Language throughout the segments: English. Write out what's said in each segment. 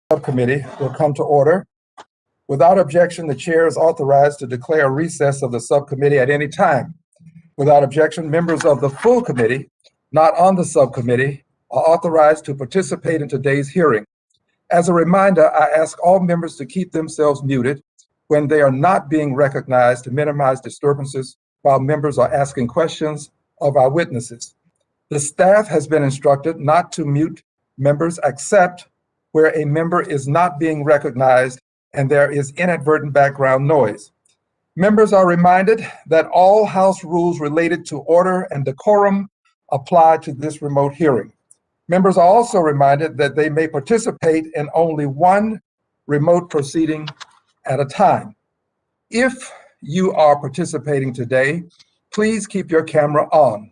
Subcommittee will come to order. Without objection, the chair is authorized to declare a recess of the subcommittee at any time. Without objection, members of the full committee, not on the subcommittee, are authorized to participate in today's hearing. As a reminder, I ask all members to keep themselves muted when they are not being recognized to minimize disturbances while members are asking questions of our witnesses. The staff has been instructed not to mute members except where a member is not being recognized and there is inadvertent background noise. Members are reminded that all House rules related to order and decorum apply to this remote hearing. Members are also reminded that they may participate in only one remote proceeding at a time. If you are participating today, please keep your camera on.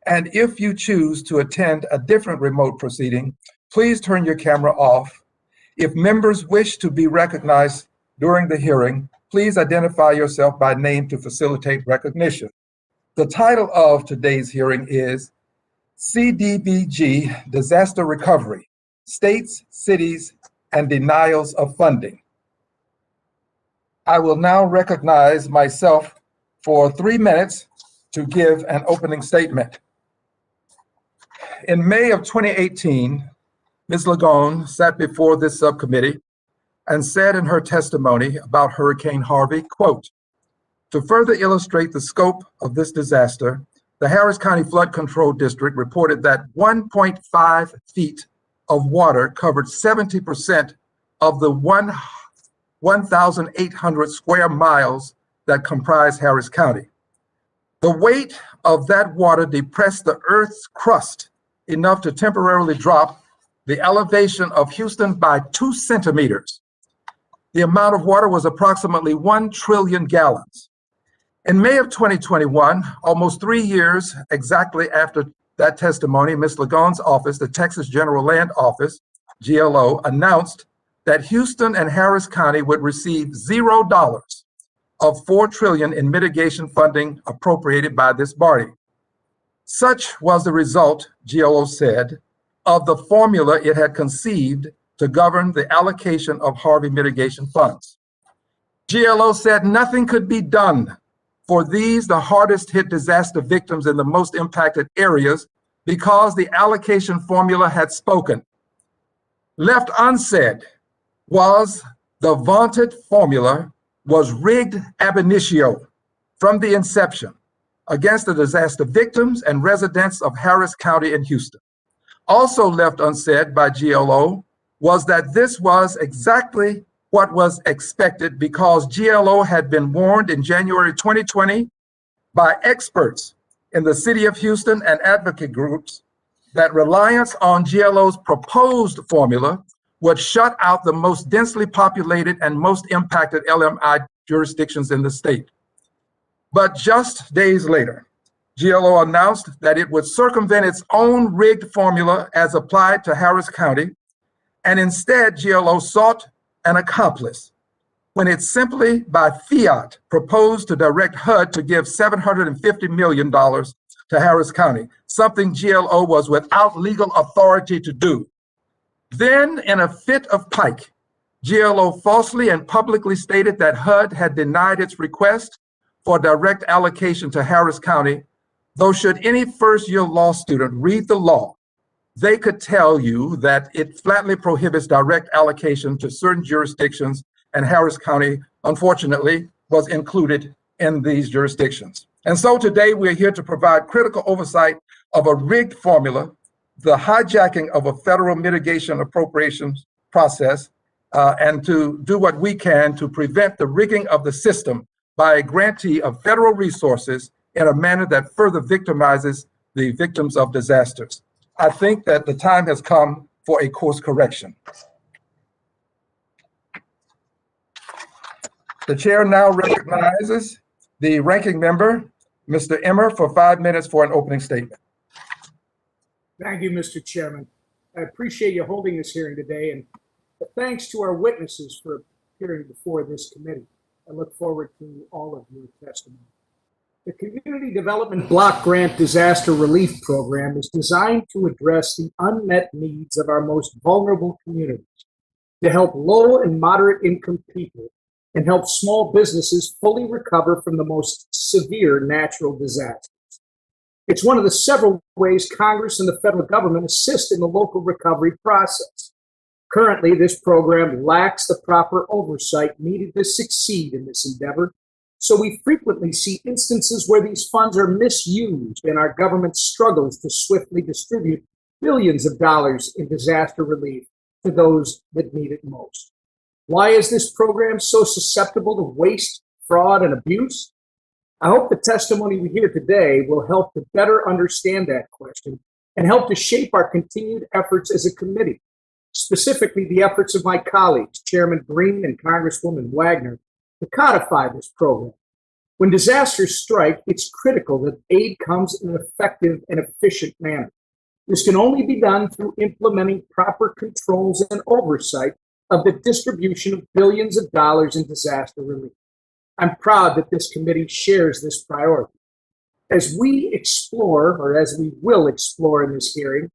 And if you choose to attend a different remote proceeding, please turn your camera off. If members wish to be recognized during the hearing, please identify yourself by name to facilitate recognition. The title of today's hearing is CDBG Disaster Recovery, States, Cities, and Denials of Funding. I will now recognize myself for 3 minutes to give an opening statement. In May of 2018, Ms. Lagrone sat before this subcommittee and said in her testimony about Hurricane Harvey, quote, "To further illustrate the scope of this disaster, the Harris County Flood Control District reported that 1.5 feet of water covered 70% of the 1,800 square miles that comprise Harris County. The weight of that water depressed the Earth's crust enough to temporarily drop the elevation of Houston by 2 centimeters. The amount of water was approximately 1 trillion gallons. In May of 2021, almost 3 years exactly after that testimony, Ms. Lagrone's office, the Texas General Land Office, GLO, announced that Houston and Harris County would receive $0 of $4 trillion in mitigation funding appropriated by this body. Such was the result, GLO said, of the formula it had conceived to govern the allocation of Harvey mitigation funds. GLO said nothing could be done for these, the hardest hit disaster victims in the most impacted areas, because the allocation formula had spoken. Left unsaid was the vaunted formula was rigged ab initio from the inception against the disaster victims and residents of Harris County and Houston. Also left unsaid by GLO was that this was exactly what was expected, because GLO had been warned in January 2020 by experts in the city of Houston and advocate groups that reliance on GLO's proposed formula would shut out the most densely populated and most impacted LMI jurisdictions in the state. But just days later, GLO announced that it would circumvent its own rigged formula as applied to Harris County, and instead GLO sought an accomplice when it simply by fiat proposed to direct HUD to give $750 million to Harris County, something GLO was without legal authority to do. Then, in a fit of pique, GLO falsely and publicly stated that HUD had denied its request for direct allocation to Harris County, though should any first-year law student read the law, they could tell you that it flatly prohibits direct allocation to certain jurisdictions, and Harris County, unfortunately, was included in these jurisdictions. And so today we're here to provide critical oversight of a rigged formula, the hijacking of a federal mitigation appropriations process, and to do what we can to prevent the rigging of the system by a grantee of federal resources in a manner that further victimizes the victims of disasters. I think that the time has come for a course correction. The chair now recognizes the ranking member, Mr. Emmer, for 5 minutes for an opening statement. Thank you, Mr. Chairman. I appreciate you holding this hearing today, and thanks to our witnesses for appearing before this committee. I look forward to all of your testimony. The Community Development Block Grant Disaster Relief Program is designed to address the unmet needs of our most vulnerable communities. to help low and moderate income people and help small businesses fully recover from the most severe natural disasters. It's one of the several ways Congress and the federal government assist in the local recovery process. Currently, this program lacks the proper oversight needed to succeed in this endeavor, so we frequently see instances where these funds are misused and our government struggles to swiftly distribute billions of dollars in disaster relief to those that need it most. Why is this program so susceptible to waste, fraud, and abuse? I hope the testimony we hear today will help to better understand that question and help to shape our continued efforts as a committee, specifically the efforts of my colleagues, Chairman Green and Congresswoman Wagner, to codify this program. When disasters strike, it's critical that aid comes in an effective and efficient manner. This can only be done through implementing proper controls and oversight of the distribution of billions of dollars in disaster relief. I'm proud that this committee shares this priority. As we explore, or as we will explore in this hearing,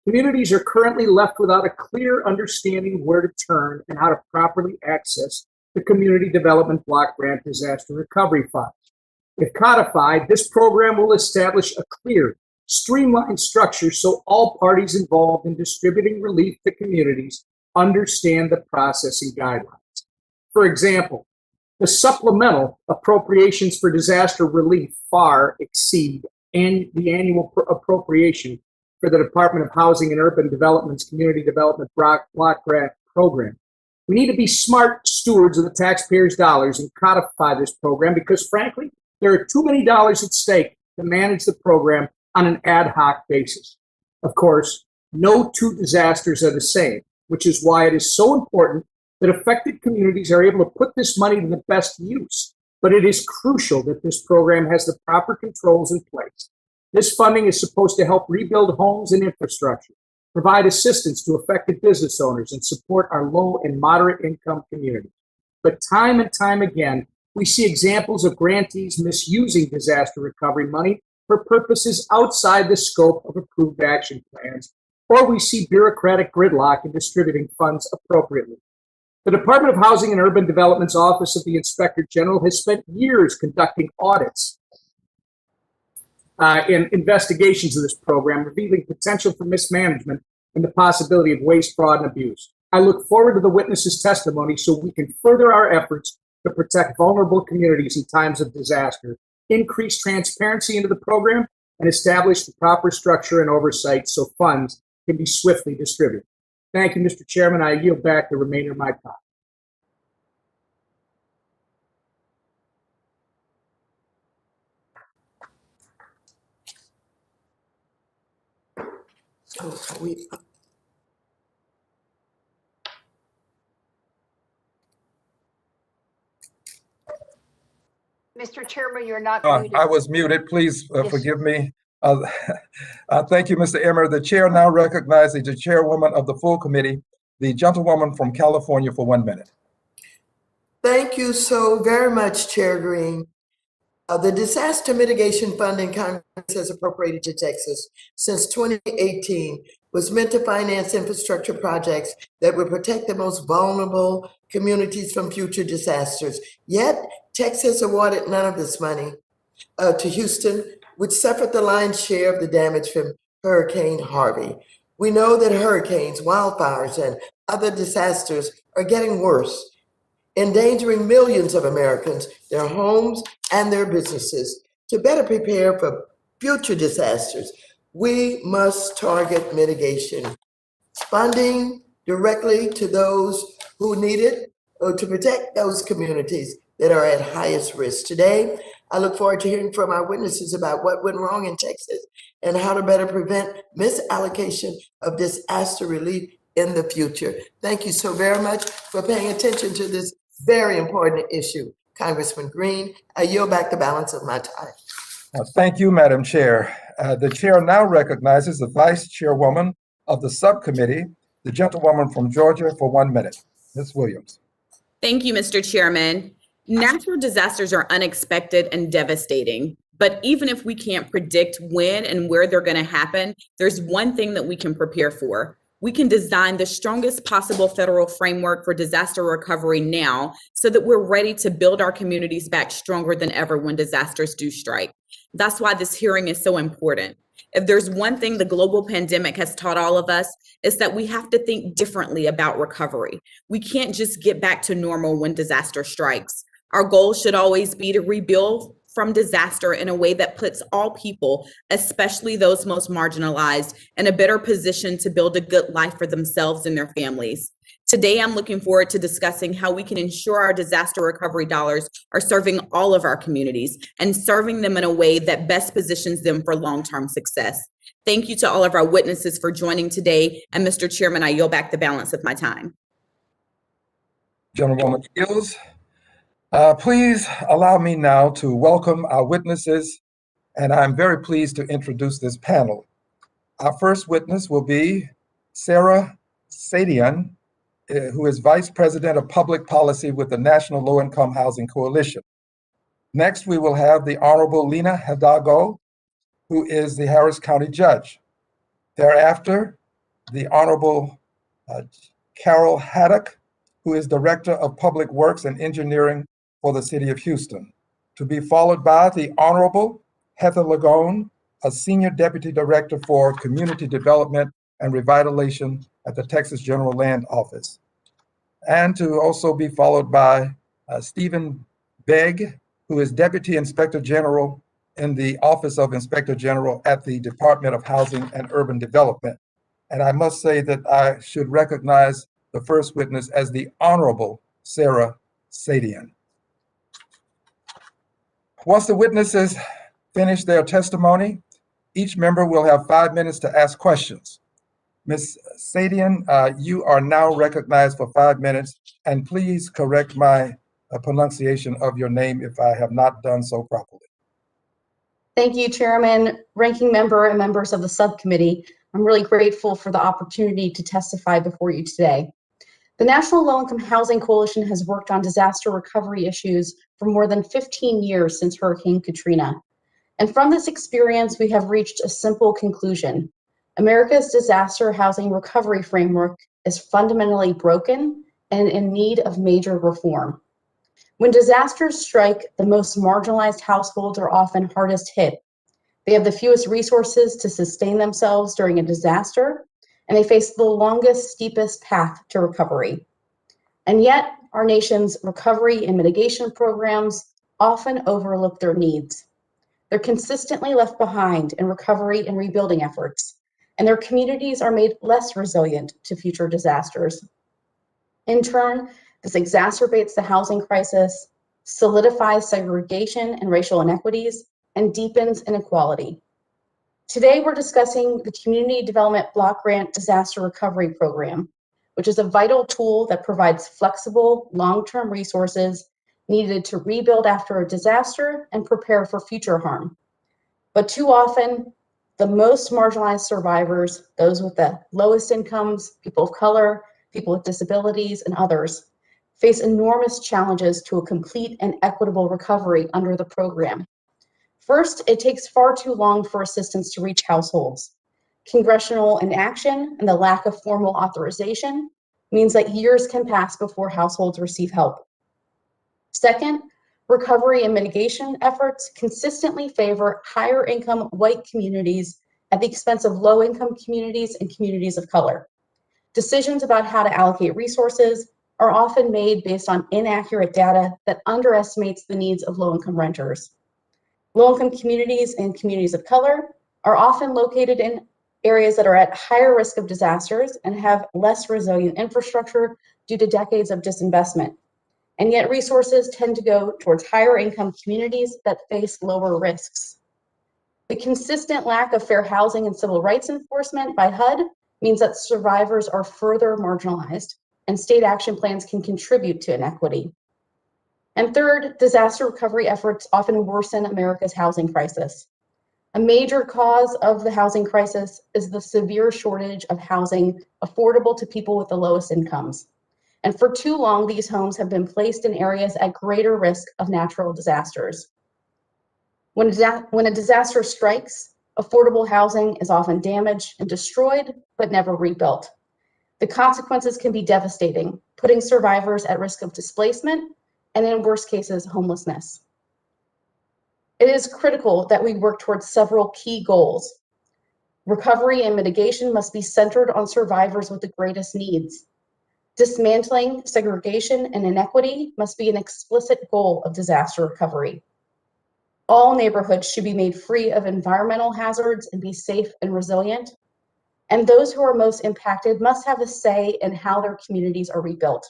communities are currently left without a clear understanding of where to turn and how to properly access the Community Development Block Grant Disaster Recovery Funds. If codified, this program will establish a clear, streamlined structure so all parties involved in distributing relief to communities understand the processing guidelines. For example, the supplemental appropriations for disaster relief far exceed the annual appropriation for the Department of Housing and Urban Development's Community Development Block Grant Program. We need to be smart stewards of the taxpayers' dollars and codify this program because, frankly, there are too many dollars at stake to manage the program on an ad hoc basis. Of course, no two disasters are the same, which is why it is so important that affected communities are able to put this money to the best use. But it is crucial that this program has the proper controls in place. This funding is supposed to help rebuild homes and infrastructure, provide assistance to affected business owners, and support our low and moderate income communities. But time and time again, we see examples of grantees misusing disaster recovery money for purposes outside the scope of approved action plans, or we see bureaucratic gridlock in distributing funds appropriately. The Department of Housing and Urban Development's Office of the Inspector General has spent years conducting audits and investigations of this program, revealing potential for mismanagement and the possibility of waste, fraud, and abuse. I look forward to the witnesses' testimony so we can further our efforts to protect vulnerable communities in times of disaster, increase transparency into the program, and establish the proper structure and oversight so funds can be swiftly distributed. Thank you, Mr. Chairman. I yield back the remainder of my time. Mr. Chairman, you're not muted. I was muted. Please Yes. forgive me. Thank you, Mr. Emmer. The chair now recognizes the chairwoman of the full committee, the gentlewoman from California, for 1 minute. Thank you so very much, Chair Green. The disaster mitigation funding Congress has appropriated to Texas since 2018 was meant to finance infrastructure projects that would protect the most vulnerable communities from future disasters. Yet, Texas awarded none of this money to Houston, which suffered the lion's share of the damage from Hurricane Harvey. We know that hurricanes, wildfires, and other disasters are getting worse, endangering millions of Americans, their homes, and their businesses. To better prepare for future disasters, we must target mitigation, funding directly to those who need it, or to protect those communities that are at highest risk. Today, I look forward to hearing from our witnesses about what went wrong in Texas and how to better prevent misallocation of disaster relief in the future. Thank you so very much for paying attention to this very important issue. Congressman Green, I yield back the balance of my time. Thank you, Madam Chair. The chair now recognizes the vice chairwoman of the subcommittee, the gentlewoman from Georgia, for 1 minute. Ms. Williams. Thank you, Mr. Chairman. Natural disasters are unexpected and devastating, but even if we can't predict when and where they're going to happen, there's one thing that we can prepare for. we can design the strongest possible federal framework for disaster recovery now so that we're ready to build our communities back stronger than ever when disasters do strike. That's why this hearing is so important. If there's one thing the global pandemic has taught all of us, it's that we have to think differently about recovery. We can't just get back to normal when disaster strikes. Our goal should always be to rebuild from disaster in a way that puts all people, especially those most marginalized, in a better position to build a good life for themselves and their families. Today, I'm looking forward to discussing how we can ensure our disaster recovery dollars are serving all of our communities and serving them in a way that best positions them for long-term success. Thank you to all of our witnesses for joining today. And Mr. Chairman, I yield back the balance of my time. Gentlewoman Yields. Please allow me now to welcome our witnesses, and I'm very pleased to introduce this panel. Our first witness will be Sarah Sadion, who is Vice President of Public Policy with the National Low-Income Housing Coalition. Next, we will have the Honorable Lina Hidalgo, who is the Harris County Judge. Thereafter, the Honorable Carol Haddock, who is Director of Public Works and Engineering for the City of Houston, to be followed by the Honorable Heather Lagrone, a Senior Deputy Director for Community Development and Revitalization at the Texas General Land Office, and to also be followed by Stephen Begg, who is Deputy Inspector General in the Office of Inspector General at the Department of Housing and Urban Development. And I must say that I should recognize the first witness as the Honorable Sarah Saadian. Once the witnesses finish their testimony, each member will have 5 minutes to ask questions. Ms. Sadion, you are now recognized for 5 minutes, and please correct my pronunciation of your name if I have not done so properly. Thank you, Chairman, Ranking Member, and members of the subcommittee. I'm really grateful for the opportunity to testify before you today. The National Low-Income Housing Coalition has worked on disaster recovery issues for more than 15 years since Hurricane Katrina. And from this experience, we have reached a simple conclusion. America's disaster housing recovery framework is fundamentally broken and in need of major reform. When disasters strike, the most marginalized households are often hardest hit. They have the fewest resources to sustain themselves during a disaster, and they face the longest, steepest path to recovery. And yet, our nation's recovery and mitigation programs often overlook their needs. They're consistently left behind in recovery and rebuilding efforts, and their communities are made less resilient to future disasters. In turn, this exacerbates the housing crisis, solidifies segregation and racial inequities, and deepens inequality. Today, we're discussing the Community Development Block Grant Disaster Recovery Program, which is a vital tool that provides flexible, long-term resources needed to rebuild after a disaster and prepare for future harm. But too often, the most marginalized survivors, those with the lowest incomes, people of color, people with disabilities, and others, face enormous challenges to a complete and equitable recovery under the program. First, it takes far too long for assistance to reach households. Congressional inaction and the lack of formal authorization means that years can pass before households receive help. Second, recovery and mitigation efforts consistently favor higher income white communities at the expense of low income communities and communities of color. Decisions about how to allocate resources are often made based on inaccurate data that underestimates the needs of low income renters. Low-income communities and communities of color are often located in areas that are at higher risk of disasters and have less resilient infrastructure due to decades of disinvestment. And yet resources tend to go towards higher income communities that face lower risks. The consistent lack of fair housing and civil rights enforcement by HUD means that survivors are further marginalized, and state action plans can contribute to inequity. And third, disaster recovery efforts often worsen America's housing crisis. A major cause of the housing crisis is the severe shortage of housing affordable to people with the lowest incomes. And for too long, these homes have been placed in areas at greater risk of natural disasters. When a disaster strikes, affordable housing is often damaged and destroyed, but never rebuilt. The consequences can be devastating, putting survivors at risk of displacement and, in worst cases, homelessness. It is critical that we work towards several key goals. Recovery and mitigation must be centered on survivors with the greatest needs. Dismantling segregation and inequity must be an explicit goal of disaster recovery. All neighborhoods should be made free of environmental hazards and be safe and resilient. And those who are most impacted must have a say in how their communities are rebuilt.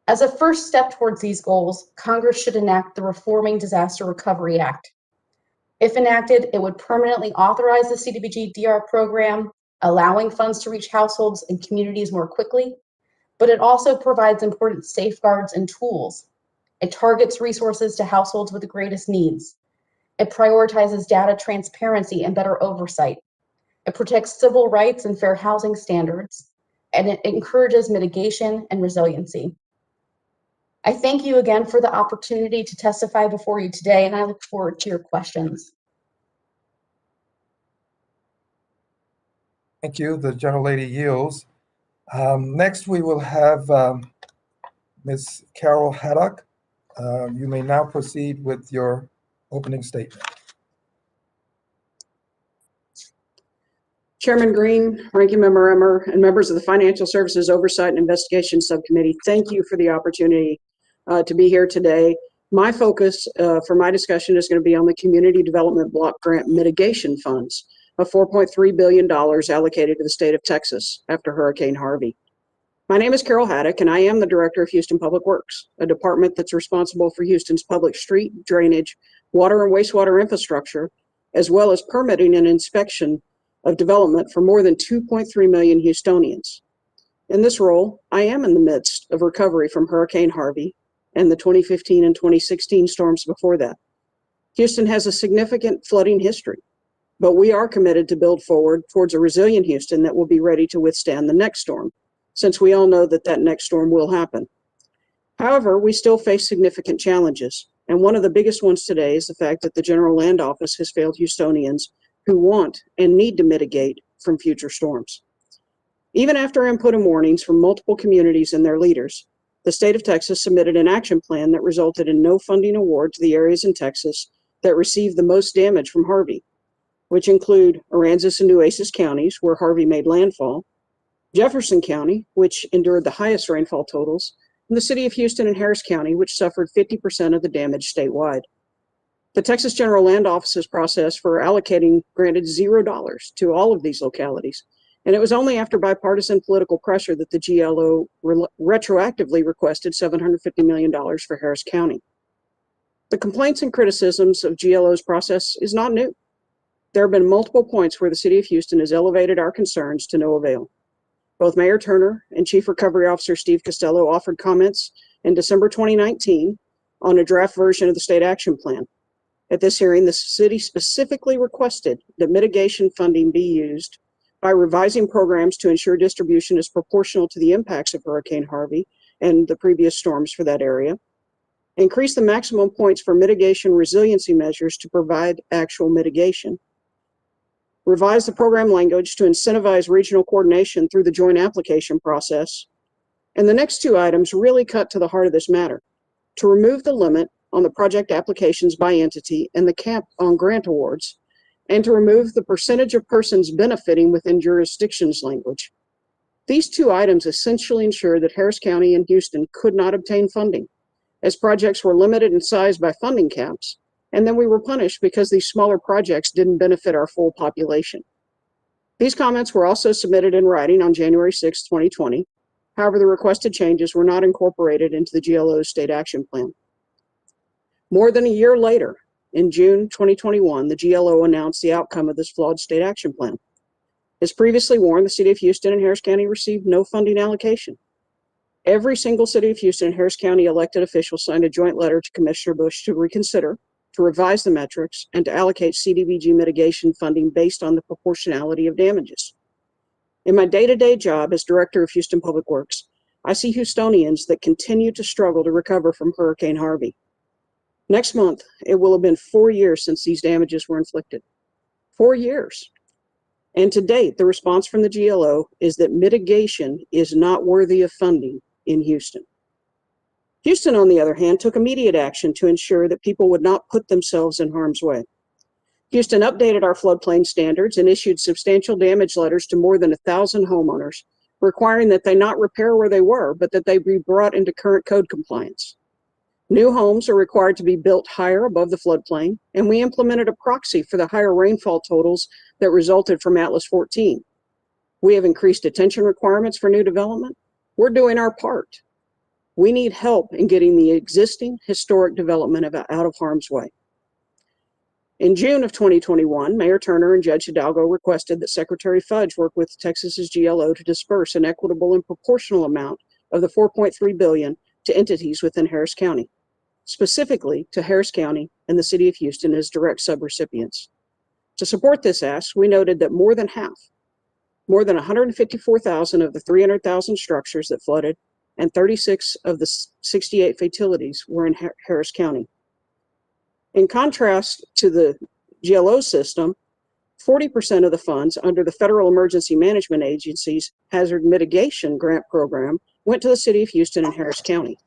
As a first step towards these goals, Congress should enact the Reforming Disaster Recovery Act. If enacted, it would permanently authorize the CDBG DR program, allowing funds to reach households and communities more quickly, but it also provides important safeguards and tools. It targets resources to households with the greatest needs. It prioritizes data transparency and better oversight. It protects civil rights and fair housing standards, and it encourages mitigation and resiliency. I thank you again for the opportunity to testify before you today, and I look forward to your questions. Thank you. The gentlelady yields. Next, we will have Ms. Carol Haddock. You may now proceed with your opening statement. Chairman Green, Ranking Member Emmer, and members of the Financial Services Oversight and Investigation Subcommittee, thank you for the opportunity to be here today. My focus for my discussion is going to be on the Community Development Block Grant Mitigation Funds of $4.3 billion allocated to the state of Texas after Hurricane Harvey. My name is Carol Haddock, and I am the Director of Houston Public Works, a department that's responsible for Houston's public street, drainage, water and wastewater infrastructure, as well as permitting and inspection of development for more than 2.3 million Houstonians. In this role, I am in the midst of recovery from Hurricane Harvey and the 2015 and 2016 storms before that. Houston has a significant flooding history, but we are committed to build forward towards a resilient Houston that will be ready to withstand the next storm, since we all know that that next storm will happen. However, we still face significant challenges, and one of the biggest ones today is the fact that the General Land Office has failed Houstonians who want and need to mitigate from future storms. Even after input and warnings from multiple communities and their leaders, the state of Texas submitted an action plan that resulted in no funding award to the areas in Texas that received the most damage from Harvey, which include Aransas and Nueces counties, where Harvey made landfall, Jefferson County, which endured the highest rainfall totals, and the city of Houston and Harris County, which suffered 50% of the damage statewide. The Texas General Land Office's process for allocating granted $0 to all of these localities, and it was only after bipartisan political pressure that the GLO retroactively requested $750 million for Harris County. The complaints and criticisms of GLO's process is not new. There have been multiple points where the city of Houston has elevated our concerns to no avail. Both Mayor Turner and Chief Recovery Officer Steve Costello offered comments in December 2019 on a draft version of the state action plan. At this hearing, the city specifically requested that mitigation funding be used by revising programs to ensure distribution is proportional to the impacts of Hurricane Harvey and the previous storms for that area, increase the maximum points for mitigation resiliency measures to provide actual mitigation, revise the program language to incentivize regional coordination through the joint application process, and the next two items really cut to the heart of this matter: to remove the limit on the project applications by entity and the cap on grant awards, and to remove the percentage of persons benefiting within jurisdictions language. These two items essentially ensure that Harris County and Houston could not obtain funding, as projects were limited in size by funding caps, and then we were punished because these smaller projects didn't benefit our full population. These comments were also submitted in writing on January 6, 2020. However, the requested changes were not incorporated into the GLO's state action plan. More than a year later, in June 2021, the GLO announced the outcome of this flawed state action plan. As previously warned, the city of Houston and Harris County received no funding allocation. Every single city of Houston and Harris County elected official signed a joint letter to Commissioner Bush to reconsider, to revise the metrics, and to allocate CDBG mitigation funding based on the proportionality of damages. In my day-to-day job as Director of Houston Public Works, I see Houstonians that continue to struggle to recover from Hurricane Harvey. Next month, it will have been 4 years since these damages were inflicted. 4 years. And to date, the response from the GLO is that mitigation is not worthy of funding in Houston. Houston, on the other hand, took immediate action to ensure that people would not put themselves in harm's way. Houston updated our floodplain standards and issued substantial damage letters to more than 1,000 homeowners, requiring that they not repair where they were, but that they be brought into current code compliance. New homes are required to be built higher above the floodplain, and we implemented a proxy for the higher rainfall totals that resulted from Atlas 14. We have increased detention requirements for new development. We're doing our part. We need help in getting the existing historic development out of harm's way. In June of 2021, Mayor Turner and Judge Hidalgo requested that Secretary Fudge work with Texas's GLO to disperse an equitable and proportional amount of the $4.3 billion to entities within Harris County, specifically to Harris County and the City of Houston as direct subrecipients. To support this ask, we noted that more than 154,000 of the 300,000 structures that flooded and 36 of the 68 fatalities were in Harris County. In contrast to the GLO system, 40% of the funds under the Federal Emergency Management Agency's Hazard Mitigation Grant Program went to the City of Houston and Harris County.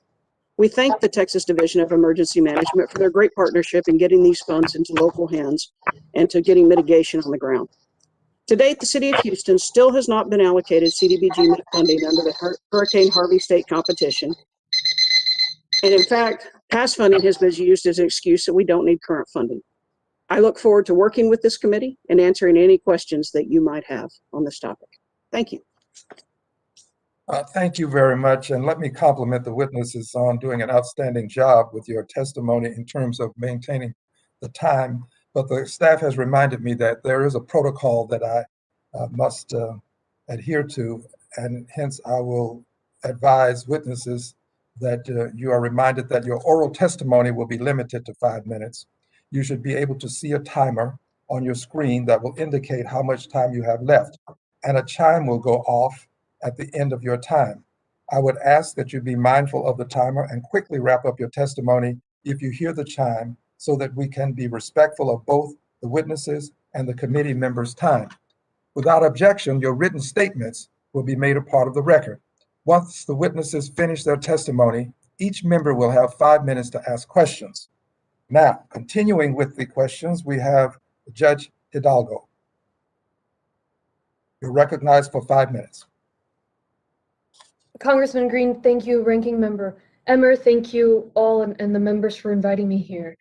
We thank the Texas Division of Emergency Management for their great partnership in getting these funds into local hands and to getting mitigation on the ground. To date, the City of Houston still has not been allocated CDBG funding under the Hurricane Harvey state competition. And in fact, past funding has been used as an excuse that we don't need current funding. I look forward to working with this committee and answering any questions that you might have on this topic. Thank you. Thank you very much. And let me compliment the witnesses on doing an outstanding job with your testimony in terms of maintaining the time. But the staff has reminded me that there is a protocol that I must adhere to, and hence I will advise witnesses that you are reminded that your oral testimony will be limited to 5 minutes. You should be able to see a timer on your screen that will indicate how much time you have left, and a chime will go off at the end of your time. I would ask that you be mindful of the timer and quickly wrap up your testimony if you hear the chime, so that we can be respectful of both the witnesses and the committee members' time. Without objection, your written statements will be made a part of the record. Once the witnesses finish their testimony, each member will have 5 minutes to ask questions. Now, continuing with the questions, we have Judge Hidalgo. You're recognized for 5 minutes. Congressman Green, thank you. Ranking Member Emmer, thank you all and the members for inviting me here.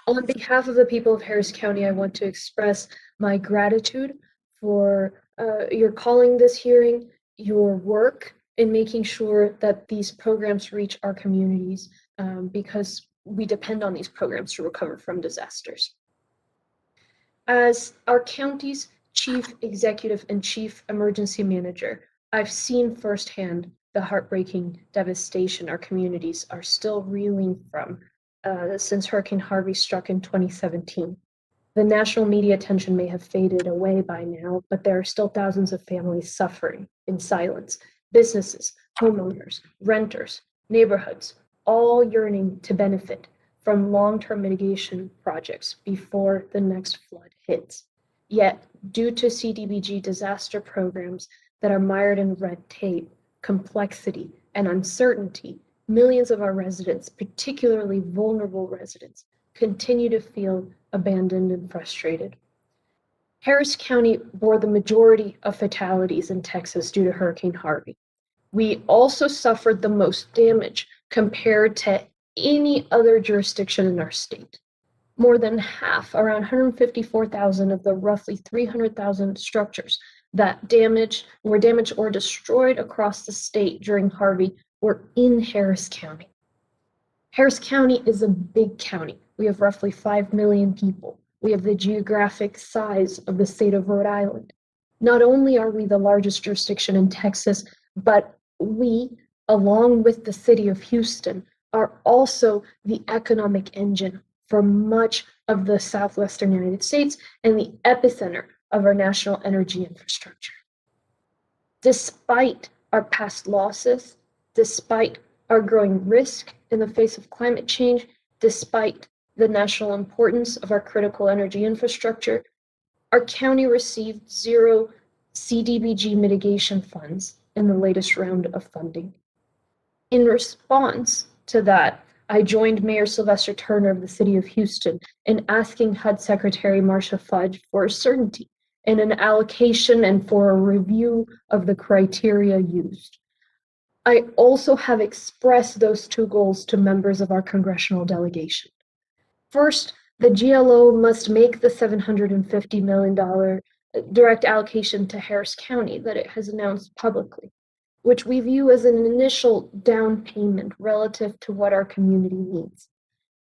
On behalf of the people of Harris County, I want to express my gratitude for your calling this hearing, your work in making sure that these programs reach our communities, because we depend on these programs to recover from disasters. As our county's Chief Executive and Chief Emergency Manager, I've seen firsthand the heartbreaking devastation our communities are still reeling from since Hurricane Harvey struck in 2017. The national media attention may have faded away by now, but there are still thousands of families suffering in silence. Businesses, homeowners, renters, neighborhoods, all yearning to benefit from long-term mitigation projects before the next flood hits. Yet, due to CDBG disaster programs that are mired in red tape, complexity, and uncertainty, millions of our residents, particularly vulnerable residents, continue to feel abandoned and frustrated. Harris County bore the majority of fatalities in Texas due to Hurricane Harvey. We also suffered the most damage compared to any other jurisdiction in our state. More than half, around 154,000 of the roughly 300,000 structures that were damaged or destroyed across the state during Harvey were in Harris County. Harris County is a big county. We have roughly 5 million people. We have the geographic size of the state of Rhode Island. Not only are we the largest jurisdiction in Texas, but we, along with the city of Houston, are also the economic engine for much of the southwestern United States and the epicenter of our national energy infrastructure. Despite our past losses, despite our growing risk in the face of climate change, despite the national importance of our critical energy infrastructure, Our county received 0 CDBG mitigation funds in the latest round of funding. In response to that, I joined Mayor Sylvester Turner of the City of Houston in asking HUD Secretary Marcia Fudge for certainty in an allocation and for a review of the criteria used. I also have expressed those 2 goals to members of our congressional delegation. First, the GLO must make the $750 million direct allocation to Harris County that it has announced publicly, which we view as an initial down payment relative to what our community needs.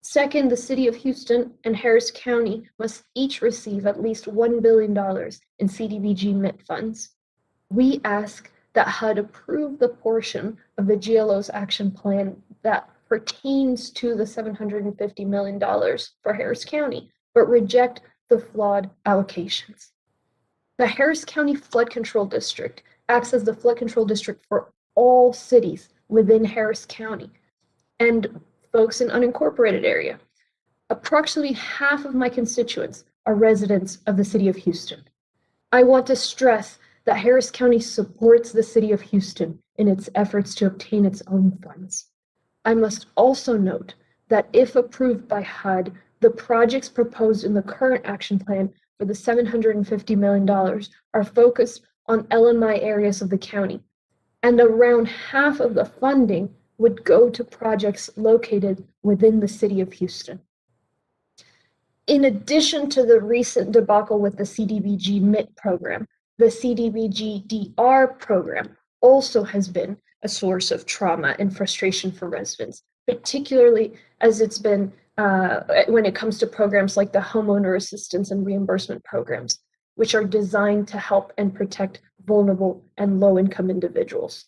Second, the City of Houston and Harris County must each receive at least $1 billion in CDBG MIT funds. We ask that HUD approve the portion of the GLO's action plan that pertains to the $750 million for Harris County, but reject the flawed allocations. The Harris County Flood Control District acts as the flood control district for all cities within Harris County and folks in unincorporated area. Approximately half of my constituents are residents of the City of Houston. I want to stress that Harris County supports the City of Houston in its efforts to obtain its own funds. I must also note that if approved by HUD, the projects proposed in the current action plan for the $750 million are focused on LMI areas of the county, and around half of the funding would go to projects located within the City of Houston. In addition to the recent debacle with the CDBG MIT program, the CDBG DR program also has been a source of trauma and frustration for residents, particularly as it's been when it comes to programs like the homeowner assistance and reimbursement programs, which are designed to help and protect vulnerable and low-income individuals.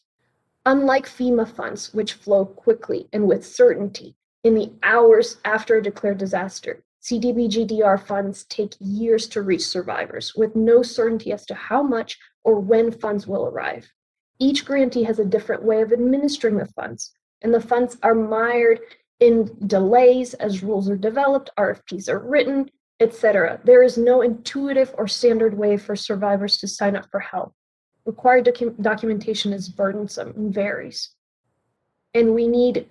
Unlike FEMA funds, which flow quickly and with certainty in the hours after a declared disaster, CDBG DR funds take years to reach survivors with no certainty as to how much or when funds will arrive. Each grantee has a different way of administering the funds, and the funds are mired in delays as rules are developed, RFPs are written, etc. There is no intuitive or standard way for survivors to sign up for help. Required documentation is burdensome and varies. And we need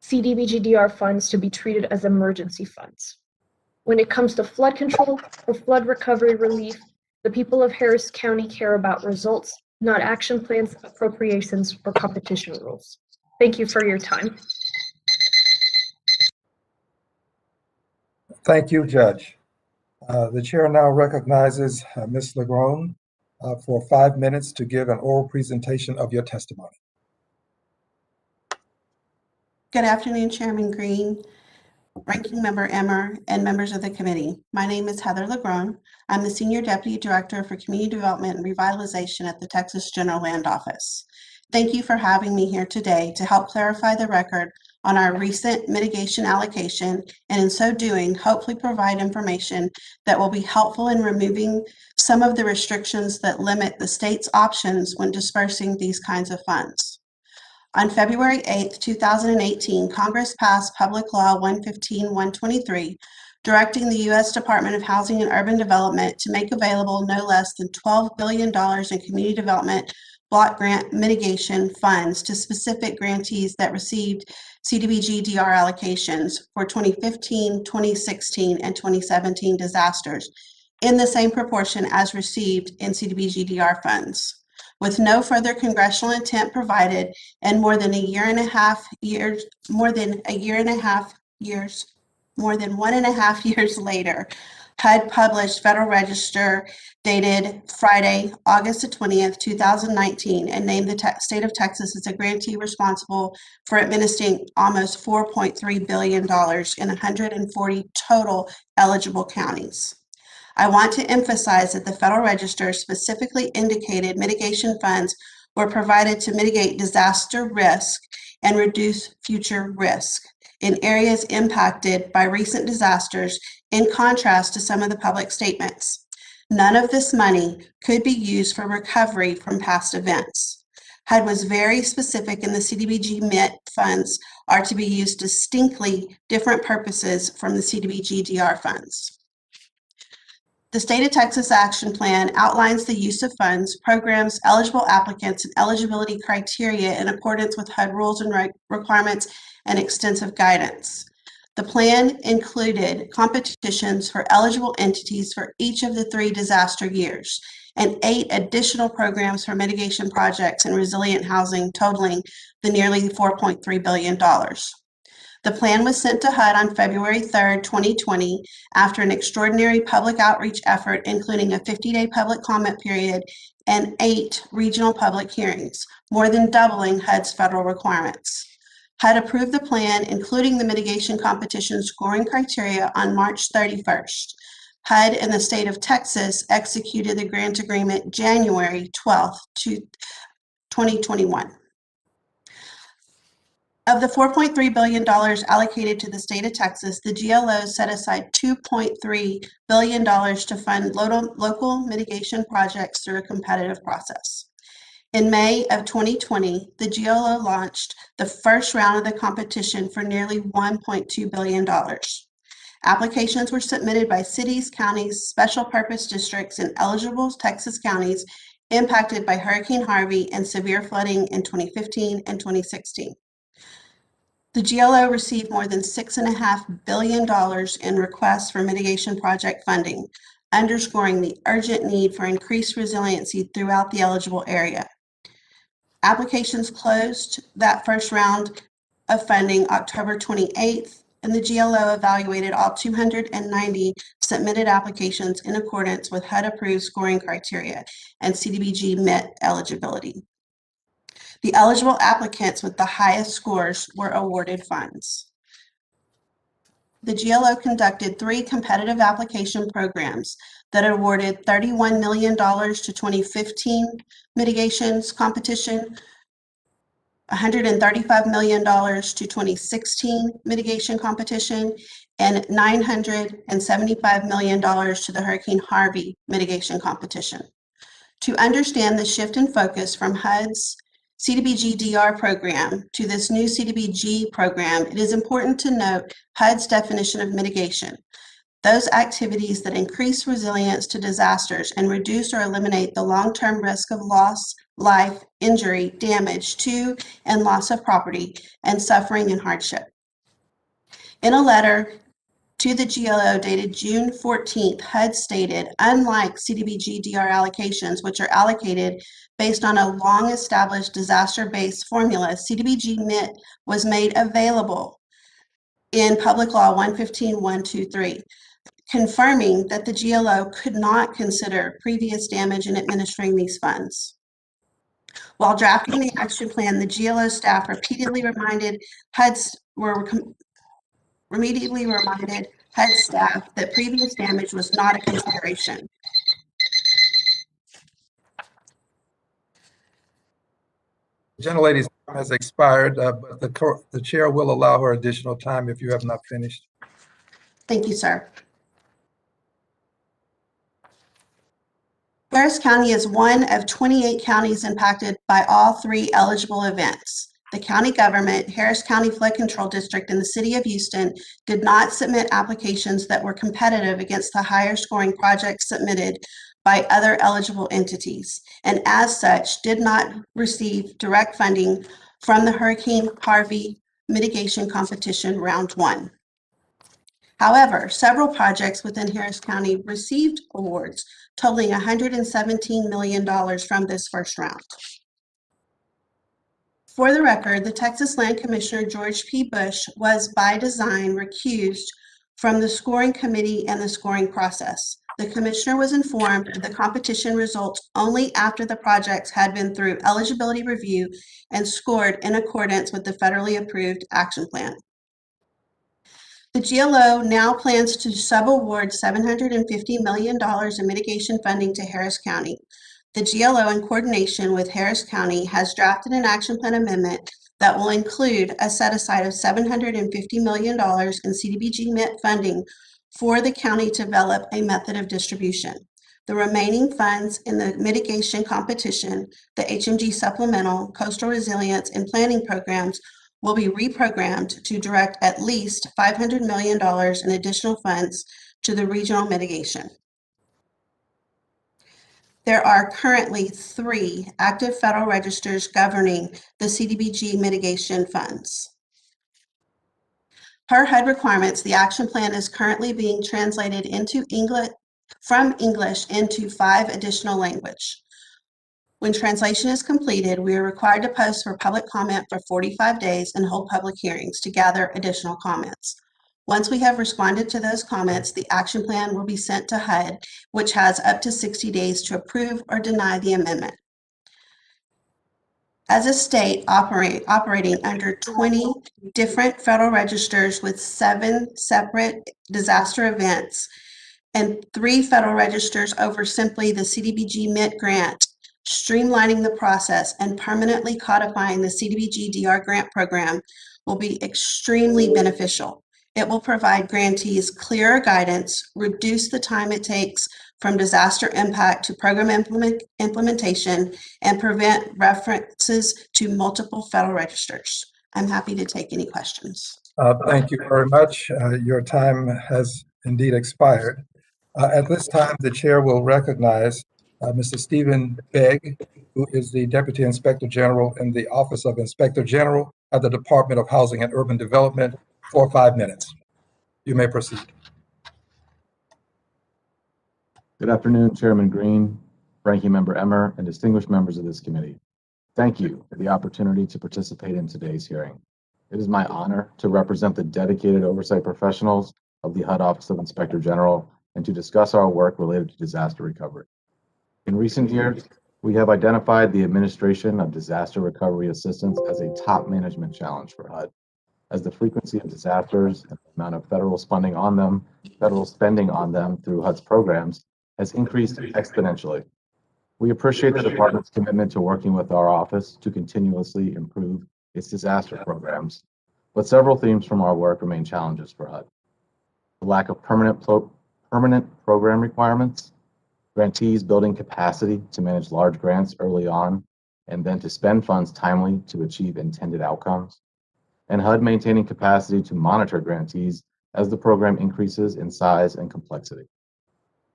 CDBG DR funds to be treated as emergency funds. When it comes to flood control or flood recovery relief, the people of Harris County care about results, not action plans, appropriations, or competition rules. Thank you for your time. Thank you, Judge. The chair now recognizes Ms. Lagrone for 5 minutes to give an oral presentation of your testimony. Good afternoon, Chairman Green, Ranking Member Emmer, and members of the committee. My name is Heather Lagrone. I'm the Senior Deputy Director for Community Development and Revitalization at the Texas General Land Office. Thank you for having me here today to help clarify the record on our recent mitigation allocation, and in so doing, hopefully provide information that will be helpful in removing some of the restrictions that limit the state's options when dispersing these kinds of funds. On February 8, 2018, Congress passed Public Law 115-123, directing the U.S. Department of Housing and Urban Development to make available no less than $12 billion in community development block grant mitigation funds to specific grantees that received CDBG DR allocations for 2015, 2016, and 2017 disasters in the same proportion as received in CDBG DR funds. With no further congressional intent provided, and more than 1.5 years later, HUD published Federal Register dated Friday, August 20th, 2019, and named the state of Texas as a grantee responsible for administering almost $4.3 billion in 140 total eligible counties. I want to emphasize that the Federal Register specifically indicated mitigation funds were provided to mitigate disaster risk and reduce future risk in areas impacted by recent disasters, in contrast to some of the public statements. None of this money could be used for recovery from past events. HUD was very specific in the CDBG MIT funds are to be used distinctly different purposes from the CDBG DR funds. The State of Texas Action Plan outlines the use of funds, programs, eligible applicants, and eligibility criteria in accordance with HUD rules and requirements and extensive guidance. The plan included competitions for eligible entities for each of the 3 disaster years and 8 additional programs for mitigation projects and resilient housing totaling the nearly $4.3 billion. The plan was sent to HUD on February 3rd, 2020, after an extraordinary public outreach effort, including a 50-day public comment period and 8 regional public hearings, more than doubling HUD's federal requirements. HUD approved the plan, including the mitigation competition scoring criteria, on March 31st. HUD and the state of Texas executed the grant agreement January 12th, 2021. Of the $4.3 billion allocated to the state of Texas, the GLO set aside $2.3 billion to fund local mitigation projects through a competitive process. In May of 2020, the GLO launched the first round of the competition for nearly $1.2 billion. Applications were submitted by cities, counties, special purpose districts, and eligible Texas counties impacted by Hurricane Harvey and severe flooding in 2015 and 2016. The GLO received more than $6.5 billion in requests for mitigation project funding, underscoring the urgent need for increased resiliency throughout the eligible area. Applications closed that first round of funding October 28th, and the GLO evaluated all 290 submitted applications in accordance with HUD-approved scoring criteria and CDBG met eligibility. The eligible applicants with the highest scores were awarded funds. The GLO conducted 3 competitive application programs that awarded $31 million to 2015 mitigations competition, $135 million to 2016 mitigation competition, and $975 million to the Hurricane Harvey mitigation competition. To understand the shift in focus from HUD's CDBG DR program to this new CDBG program, it is important to note HUD's definition of mitigation: those activities that increase resilience to disasters and reduce or eliminate the long-term risk of loss, life, injury, damage to, and loss of property, and suffering and hardship. In a letter to the GLO dated June 14th, HUD stated, unlike CDBG DR allocations, which are allocated based on a long-established disaster-based formula, CDBG MIT was made available in Public Law 115.123, confirming that the GLO could not consider previous damage in administering these funds. While drafting the action plan, the GLO staff repeatedly reminded HUD staff that previous damage was not a consideration. The gentlelady's time has expired, but the chair will allow her additional time if you have not finished. Thank you, sir. Harris County is one of 28 counties impacted by all 3 eligible events. The county government, Harris County Flood Control District, and the City of Houston did not submit applications that were competitive against the higher scoring projects submitted by other eligible entities, and as such did not receive direct funding from the Hurricane Harvey mitigation competition round 1. However, several projects within Harris County received awards totaling $117 million from this first round. For the record, the Texas Land Commissioner George P. Bush was by design recused from the scoring committee and the scoring process. The commissioner was informed of the competition results only after the projects had been through eligibility review and scored in accordance with the federally approved action plan. The GLO now plans to subaward $750 million in mitigation funding to Harris County. The GLO, in coordination with Harris County, has drafted an action plan amendment that will include a set aside of $750 million in CDBG MIT funding for the county to develop a method of distribution. The remaining funds in the mitigation competition, the HMG supplemental, coastal resilience, and planning programs will be reprogrammed to direct at least $500 million in additional funds to the regional mitigation. There are currently 3 active federal registers governing the CDBG mitigation funds. Per HUD requirements, the action plan is currently being translated from English into 5 additional languages. When translation is completed, we are required to post for public comment for 45 days and hold public hearings to gather additional comments. Once we have responded to those comments, the action plan will be sent to HUD, which has up to 60 days to approve or deny the amendment. As a state operating under 20 different federal registers with 7 separate disaster events and 3 federal registers over simply the CDBG MIT grant, streamlining the process and permanently codifying the CDBG DR grant program will be extremely beneficial. It will provide grantees clearer guidance, reduce the time it takes from disaster impact to program implementation, and prevent references to multiple federal registers. I'm happy to take any questions. Thank you very much. Your time has indeed expired. At this time, the chair will recognize Mr. Stephen Begg, who is the Deputy Inspector General in the Office of Inspector General at the Department of Housing and Urban Development, for 5 minutes. You may proceed. Good afternoon, Chairman Green, Ranking Member Emmer, and distinguished members of this committee. Thank you for the opportunity to participate in today's hearing. It is my honor to represent the dedicated oversight professionals of the HUD Office of Inspector General and to discuss our work related to disaster recovery. In recent years, we have identified the administration of disaster recovery assistance as a top management challenge for HUD, as the frequency of disasters and the amount of federal spending on them through HUD's programs has increased exponentially. We appreciate the department's commitment to working with our office to continuously improve its disaster programs, but several themes from our work remain challenges for HUD. The lack of permanent program requirements, grantees building capacity to manage large grants early on, and then to spend funds timely to achieve intended outcomes, and HUD maintaining capacity to monitor grantees as the program increases in size and complexity.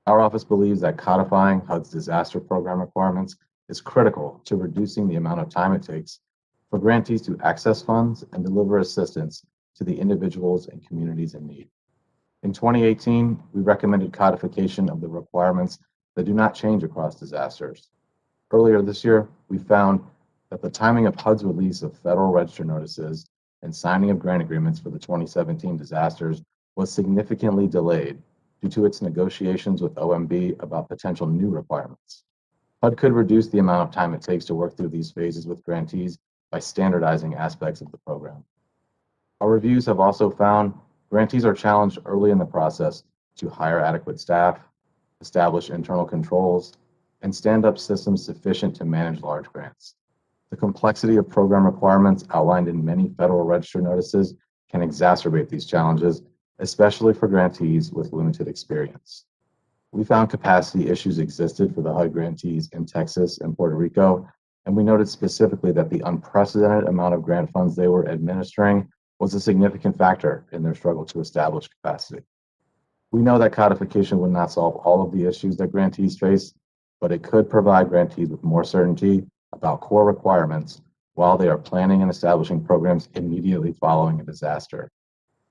Our office believes that codifying HUD's disaster program requirements is critical to reducing the amount of time it takes for grantees to access funds and deliver assistance to the individuals and communities in need. In 2018, we recommended codification of the requirements that do not change across disasters. Earlier this year, we found that the timing of HUD's release of federal register notices and signing of grant agreements for the 2017 disasters was significantly delayed due to its negotiations with OMB about potential new requirements. HUD could reduce the amount of time it takes to work through these phases with grantees by standardizing aspects of the program. Our reviews have also found grantees are challenged early in the process to hire adequate staff, establish internal controls, and stand up systems sufficient to manage large grants. The complexity of program requirements outlined in many federal register notices can exacerbate these challenges, especially for grantees with limited experience. We found capacity issues existed for the HUD grantees in Texas and Puerto Rico, and we noted specifically that the unprecedented amount of grant funds they were administering was a significant factor in their struggle to establish capacity. We know that codification would not solve all of the issues that grantees face, but it could provide grantees with more certainty about core requirements while they are planning and establishing programs immediately following a disaster.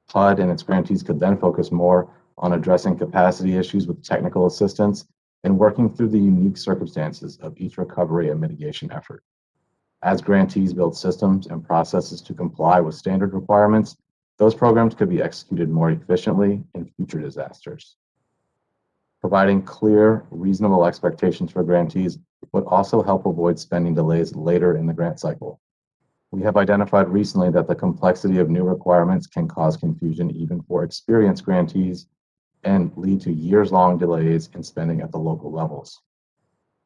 HUD and its grantees could then focus more on addressing capacity issues with technical assistance and working through the unique circumstances of each recovery and mitigation effort. As grantees build systems and processes to comply with standard requirements, those programs could be executed more efficiently in future disasters. Providing clear, reasonable expectations for grantees would also help avoid spending delays later in the grant cycle. We have identified recently that the complexity of new requirements can cause confusion even for experienced grantees and lead to years-long delays in spending at the local levels.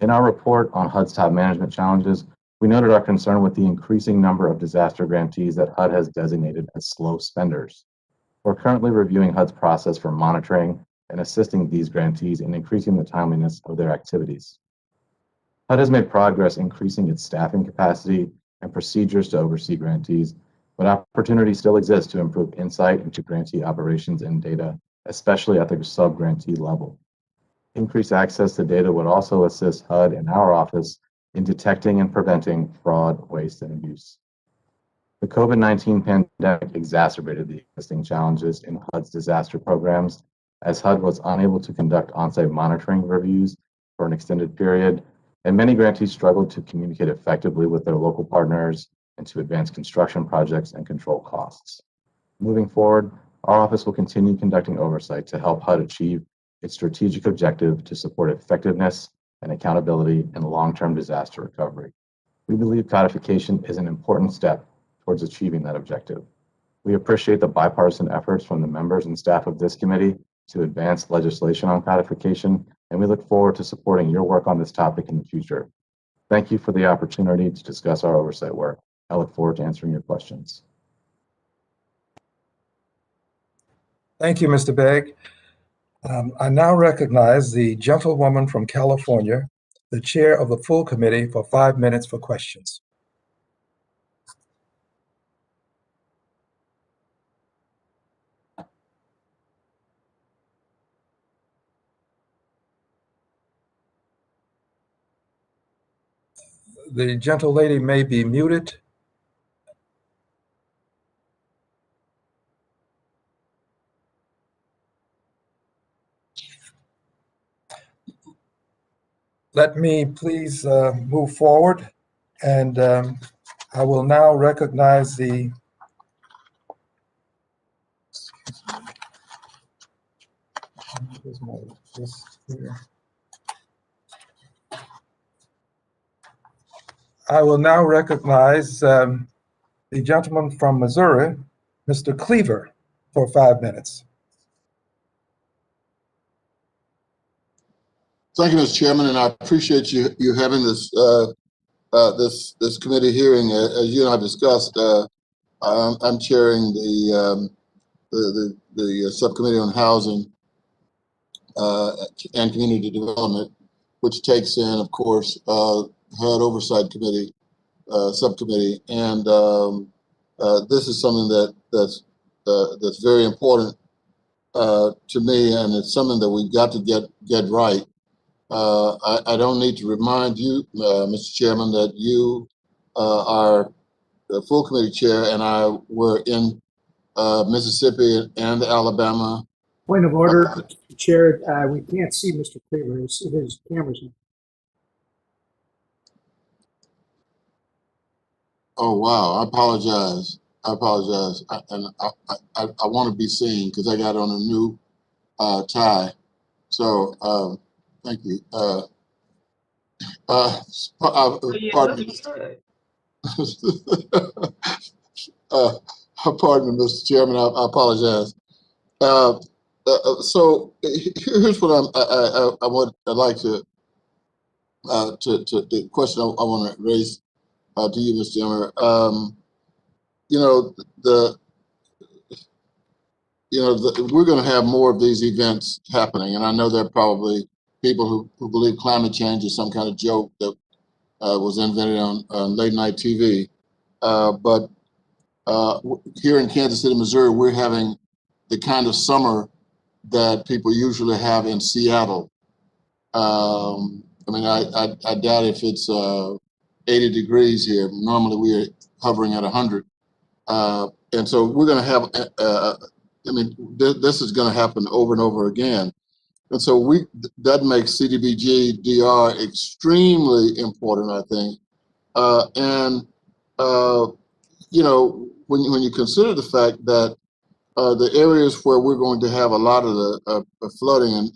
In our report on HUD's top management challenges, we noted our concern with the increasing number of disaster grantees that HUD has designated as slow spenders. We're currently reviewing HUD's process for monitoring and assisting these grantees in increasing the timeliness of their activities. HUD has made progress increasing its staffing capacity and procedures to oversee grantees, but opportunity still exists to improve insight into grantee operations and data, especially at the sub-grantee level. Increased access to data would also assist HUD and our office in detecting and preventing fraud, waste, and abuse. The COVID-19 pandemic exacerbated the existing challenges in HUD's disaster programs, as HUD was unable to conduct on-site monitoring reviews for an extended period, and many grantees struggled to communicate effectively with their local partners and to advance construction projects and control costs. Moving forward, our office will continue conducting oversight to help HUD achieve its strategic objective to support effectiveness and accountability in long-term disaster recovery. We believe codification is an important step towards achieving that objective. We appreciate the bipartisan efforts from the members and staff of this committee to advance legislation on codification, and we look forward to supporting your work on this topic in the future. Thank you for the opportunity to discuss our oversight work. I look forward to answering your questions. Thank you, Mr. Begg. I now recognize the gentlewoman from California, the chair of the full committee, for 5 minutes for questions. The gentlelady may be muted. Let me please move forward, and I will now recognize the the gentleman from Missouri, Mr. Cleaver, for 5 minutes. Thank you, Mr. Chairman, and I appreciate you having this this committee hearing. As you and I have discussed, I'm chairing the subcommittee on housing and community development, which takes in, of course, HUD Oversight Committee subcommittee, and this is something that's very important to me, and it's something that we've got to get right. I don't need to remind you, Mr. Chairman, that you are the full committee chair, and I were in Mississippi and Alabama. Point of order, Mr. Chair. We can't see Mr. Cleaver. His camera's on. Oh, wow. I apologize. I want to be seen because I got on a new tie. So thank you. Pardon me. Pardon me, Mr. Chairman. I apologize. So here's what I'd like to the question I want to raise to you, Mr. Emmer. We're going to have more of these events happening, and I know there are probably people who believe climate change is some kind of joke that was invented on late night TV. But here in Kansas City, Missouri, we're having the kind of summer that people usually have in Seattle. I mean, I doubt if it's 80 degrees here. Normally we're hovering at 100. And so we're going to have, this is going to happen over and over again. And so that makes CDBG DR extremely important, I think. When you consider the fact that the areas where we're going to have a lot of the flooding,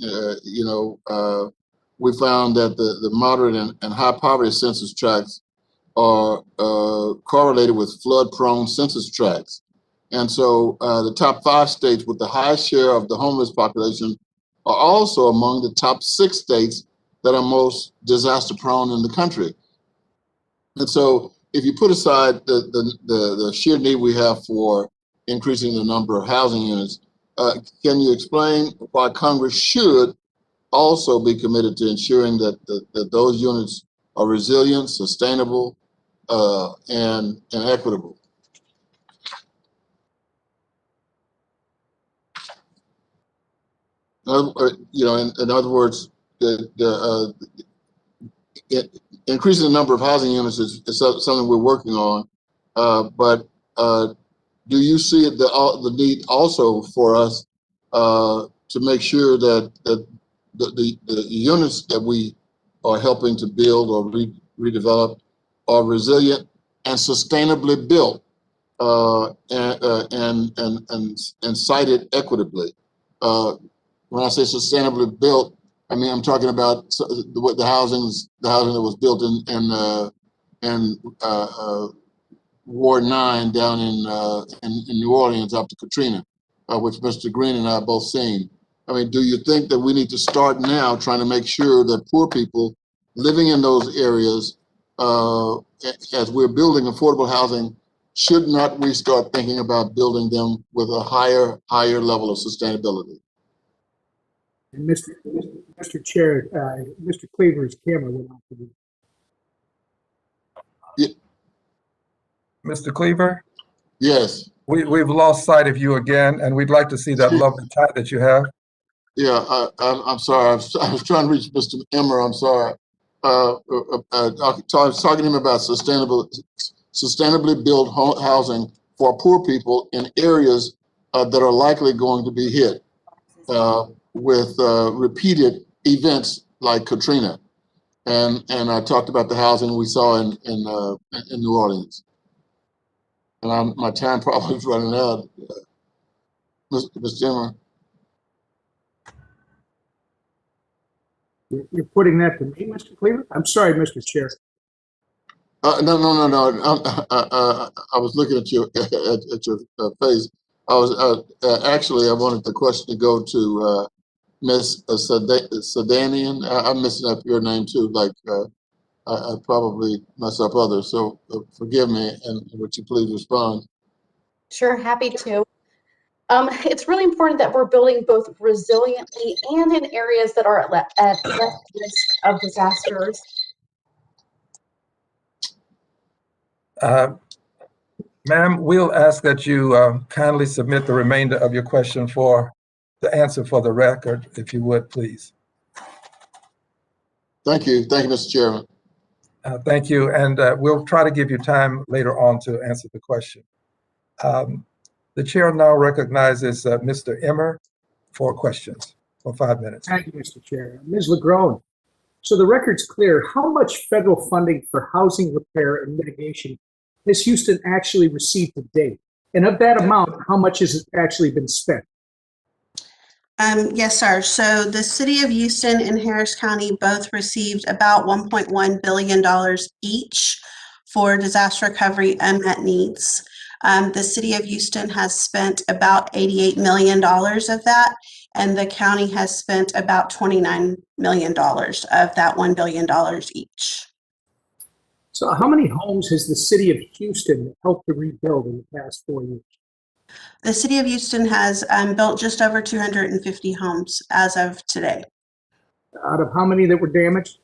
we found that the moderate and high poverty census tracts are correlated with flood-prone census tracts. And so the top 5 states with the highest share of the homeless population are also among the top 6 states that are most disaster-prone in the country. And so if you put aside the sheer need we have for increasing the number of housing units, can you explain why Congress should also be committed to ensuring that those units are resilient, sustainable, and equitable? In other words, increasing the number of housing units is something we're working on. But do you see the need also for us to make sure that the units that we are helping to build or redevelop are resilient and sustainably built and sited equitably? When I say sustainably built, I mean I'm talking about the housing that was built in Ward 9 down in New Orleans up to Katrina, which Mr. Green and I have both seen. I mean, do you think that we need to start now trying to make sure that poor people living in those areas, as we're building affordable housing, should not we start thinking about building them with a higher level of sustainability? And Mr. Chair, Mr. Cleaver's camera went off. Mr. Cleaver? Yes. We've lost sight of you again, and we'd like to see that lovely tie that you have. Yeah, I'm sorry. I was trying to reach Mr. Emmer. I'm sorry. I was talking to him about sustainably built housing for poor people in areas that are likely going to be hit with repeated events like Katrina. And I talked about the housing we saw in New Orleans. And my time probably is running out. Mr. Emmer. You're putting that to me, Mr. Cleaver? I'm sorry, Mr. Chair. No. I was looking at your face. I was actually I wanted the question to go to Miss Saadian. I'm messing up your name too. Like I probably mess up others. So forgive me, and would you please respond? Sure, happy to. It's really important that we're building both resiliently and in areas that are at less risk of disasters. Ma'am, we'll ask that you kindly submit the remainder of your question for the answer for the record, if you would, please. Thank you. Thank you, Mr. Chairman. Thank you, and we'll try to give you time later on to answer the question. The chair now recognizes Mr. Emmer for questions for 5 minutes. Thank you, Mr. Chair. Ms. Lagrone, so the record's clear. How much federal funding for housing repair and mitigation has Houston actually received to date? And of that amount, how much has actually been spent? Yes, sir. So the city of Houston and Harris County both received about $1.1 billion each for disaster recovery unmet needs. The city of Houston has spent about $88 million of that, and the county has spent about $29 million of that $1 billion each. So how many homes has the city of Houston helped to rebuild in the past 4 years? The city of Houston has built just over 250 homes as of today. Out of how many that were damaged?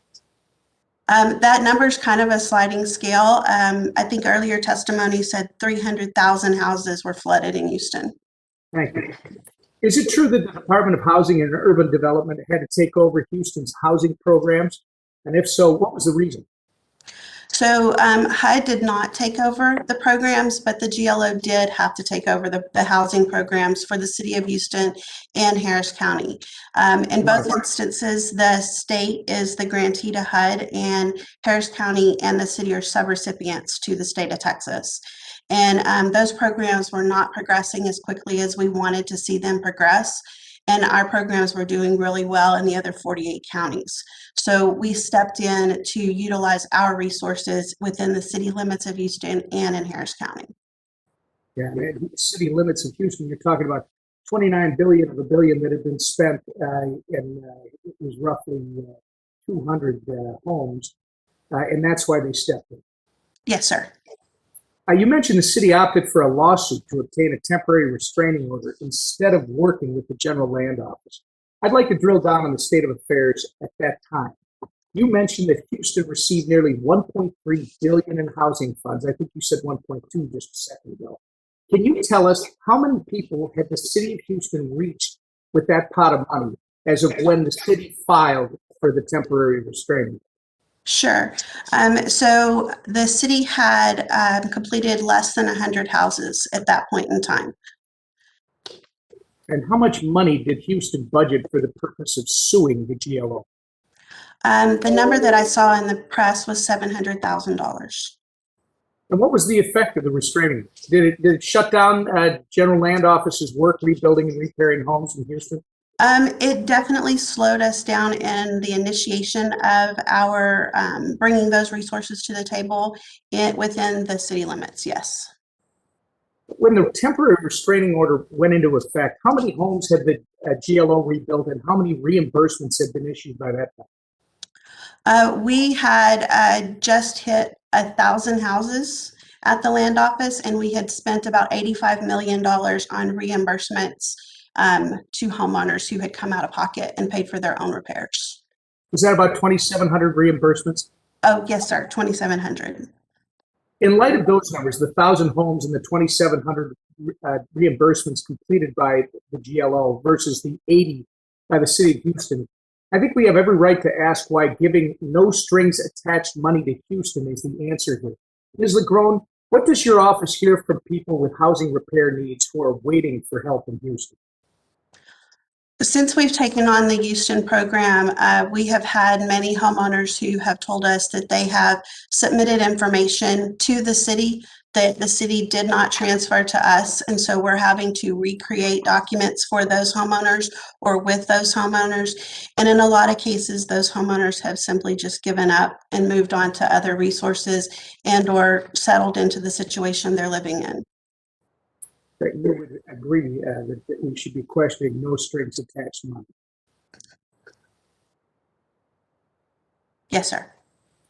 That number is kind of a sliding scale. I think earlier testimony said 300,000 houses were flooded in Houston. Thank you. Is it true that the Department of Housing and Urban Development had to take over Houston's housing programs? And if so, what was the reason? So HUD did not take over the programs, but the GLO did have to take over the housing programs for the city of Houston and Harris County. In both instances, the state is the grantee to HUD, and Harris County and the city are subrecipients to the state of Texas. And those programs were not progressing as quickly as we wanted to see them progress. And our programs were doing really well in the other 48 counties. So we stepped in to utilize our resources within the city limits of Houston and in Harris County. Yeah, man, city limits of Houston, you're talking about 29 billion of a billion that had been spent, and it was roughly 200 homes, and that's why they stepped in. Yes, sir. You mentioned the city opted for a lawsuit to obtain a temporary restraining order instead of working with the General Land Office. I'd like to drill down on the state of affairs at that time. You mentioned that Houston received nearly 1.3 billion in housing funds. I think you said 1.2 just a second ago. Can you tell us how many people had the city of Houston reached with that pot of money as of when the city filed for the temporary restraining? Sure. So the city had completed less than 100 houses at that point in time. And how much money did Houston budget for the purpose of suing the GLO? The number that I saw in the press was $700,000. And what was the effect of the restraining? Did it shut down General Land Office's work rebuilding and repairing homes in Houston? It definitely slowed us down in the initiation of our bringing those resources to the table within the city limits, yes. When the temporary restraining order went into effect, how many homes had the GLO rebuilt and how many reimbursements had been issued by that time? We had just hit 1,000 houses at the land office, and we had spent about $85 million on reimbursements to homeowners who had come out of pocket and paid for their own repairs. Was that about 2,700 reimbursements? Oh, yes, sir, 2,700. In light of those numbers, the 1,000 homes and the 2,700 reimbursements completed by the GLO versus the 80 by the city of Houston, I think we have every right to ask why giving no strings attached money to Houston is the answer here. Ms. Lagrone, what does your office hear from people with housing repair needs who are waiting for help in Houston? Since we've taken on the Houston program, we have had many homeowners who have told us that they have submitted information to the city that the city did not transfer to us. And so we're having to recreate documents for those homeowners or with those homeowners. And in a lot of cases, those homeowners have simply just given up and moved on to other resources and or settled into the situation they're living in. That you would agree that we should be questioning no strings attached money. Yes, sir.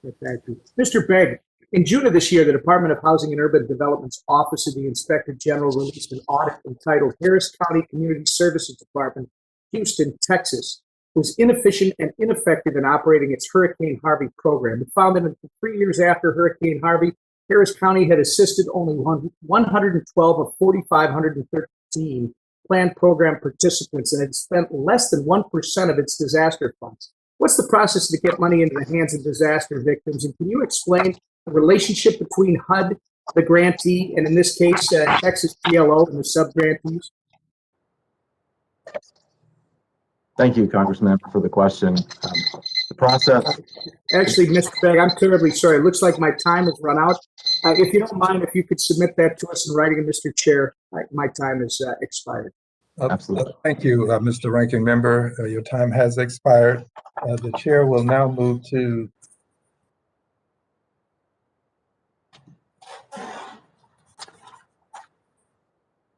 Thank you. Mr. Begg, in June of this year, the Department of Housing and Urban Development's Office of the Inspector General released an audit entitled Harris County Community Services Department, Houston, Texas, was inefficient and ineffective in operating its Hurricane Harvey program. It found that in the 3 years after Hurricane Harvey, Harris County had assisted only 112 of 4,513 planned program participants and had spent less than 1% of its disaster funds. What's the process to get money into the hands of disaster victims? And can you explain the relationship between HUD, the grantee, and in this case, Texas GLO and the sub-grantees? Thank you, Congressman, for the question. The process. Actually, Mr. Begg, I'm terribly sorry. It looks like my time has run out. If you don't mind, if you could submit that to us in writing, Mr. Chair, my time has expired. Absolutely. Thank you, Mr. Ranking Member. Your time has expired. The chair will now move to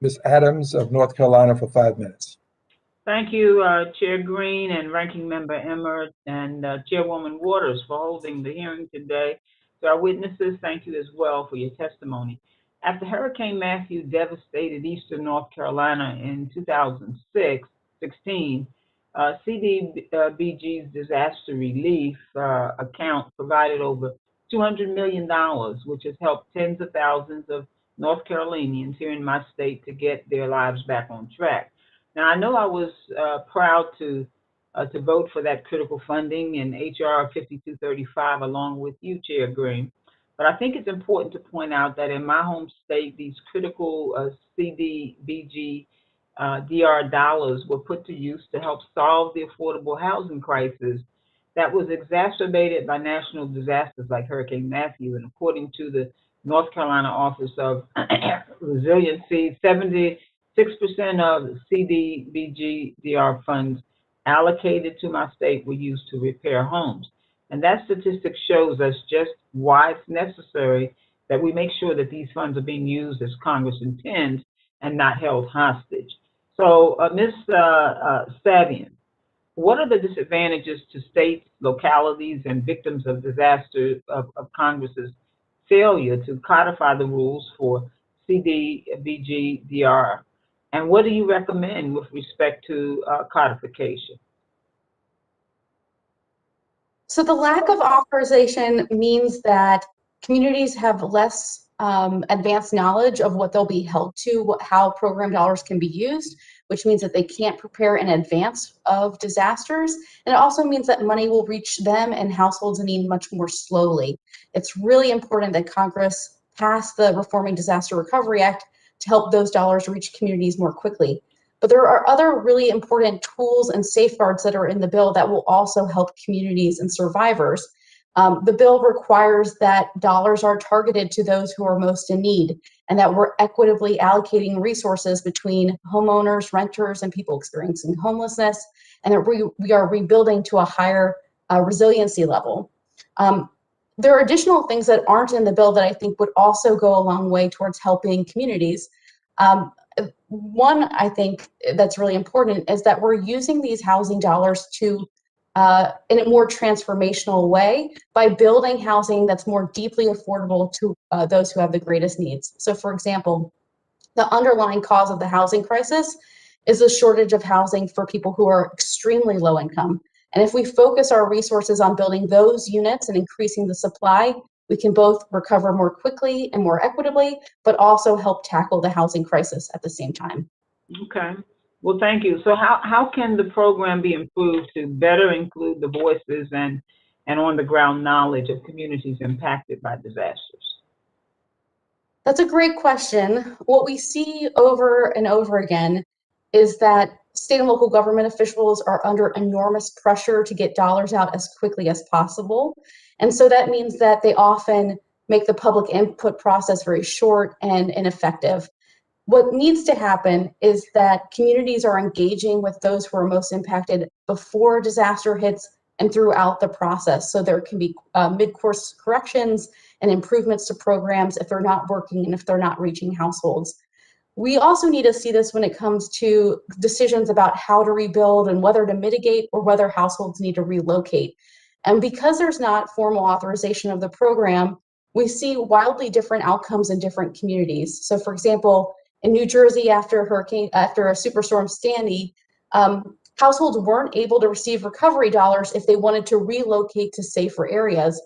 Ms. Adams of North Carolina for 5 minutes. Thank you, Chair Green and Ranking Member Emmer and Chairwoman Waters for holding the hearing today. To our witnesses, thank you as well for your testimony. After Hurricane Matthew devastated eastern North Carolina in 2016, CDBG's disaster relief account provided over $200 million, which has helped tens of thousands of North Carolinians here in my state to get their lives back on track. Now, I know I was proud to vote for that critical funding in HR 5235 along with you, Chair Green. But I think it's important to point out that in my home state, these critical CDBG DR dollars were put to use to help solve the affordable housing crisis that was exacerbated by national disasters like Hurricane Matthew. And according to the North Carolina Office of Resiliency, 76% of CDBG DR funds allocated to my state were used to repair homes. And that statistic shows us just why it's necessary that we make sure that these funds are being used as Congress intends and not held hostage. So, Ms. Sadion, what are the disadvantages to states, localities, and victims of disaster of Congress's failure to codify the rules for CDBG DR? And what do you recommend with respect to codification? So the lack of authorization means that communities have less advanced knowledge of what they'll be held to, how program dollars can be used, which means that they can't prepare in advance of disasters. And it also means that money will reach them and households in need much more slowly. It's really important that Congress pass the Reforming Disaster Recovery Act to help those dollars reach communities more quickly. But there are other really important tools and safeguards that are in the bill that will also help communities and survivors. The bill requires that dollars are targeted to those who are most in need, and that we're equitably allocating resources between homeowners, renters, and people experiencing homelessness, and that we are rebuilding to a higher resiliency level. There are additional things that aren't in the bill that I think would also go a long way towards helping communities. One, I think that's really important is that we're using these housing dollars to in a more transformational way by building housing that's more deeply affordable to those who have the greatest needs. So for example, the underlying cause of the housing crisis is the shortage of housing for people who are extremely low income. And if we focus our resources on building those units and increasing the supply, we can both recover more quickly and more equitably, but also help tackle the housing crisis at the same time. Okay. Well, thank you. So how can the program be improved to better include the voices and on the ground knowledge of communities impacted by disasters? That's a great question. What we see over and over again is that state and local government officials are under enormous pressure to get dollars out as quickly as possible. And so that means that they often make the public input process very short and ineffective. What needs to happen is that communities are engaging with those who are most impacted before disaster hits and throughout the process. So there can be mid-course corrections and improvements to programs if they're not working and if they're not reaching households. We also need to see this when it comes to decisions about how to rebuild and whether to mitigate or whether households need to relocate. And because there's not formal authorization of the program, we see wildly different outcomes in different communities. So for example, in New Jersey, after Superstorm Sandy, households weren't able to receive recovery dollars if they wanted to relocate to safer areas.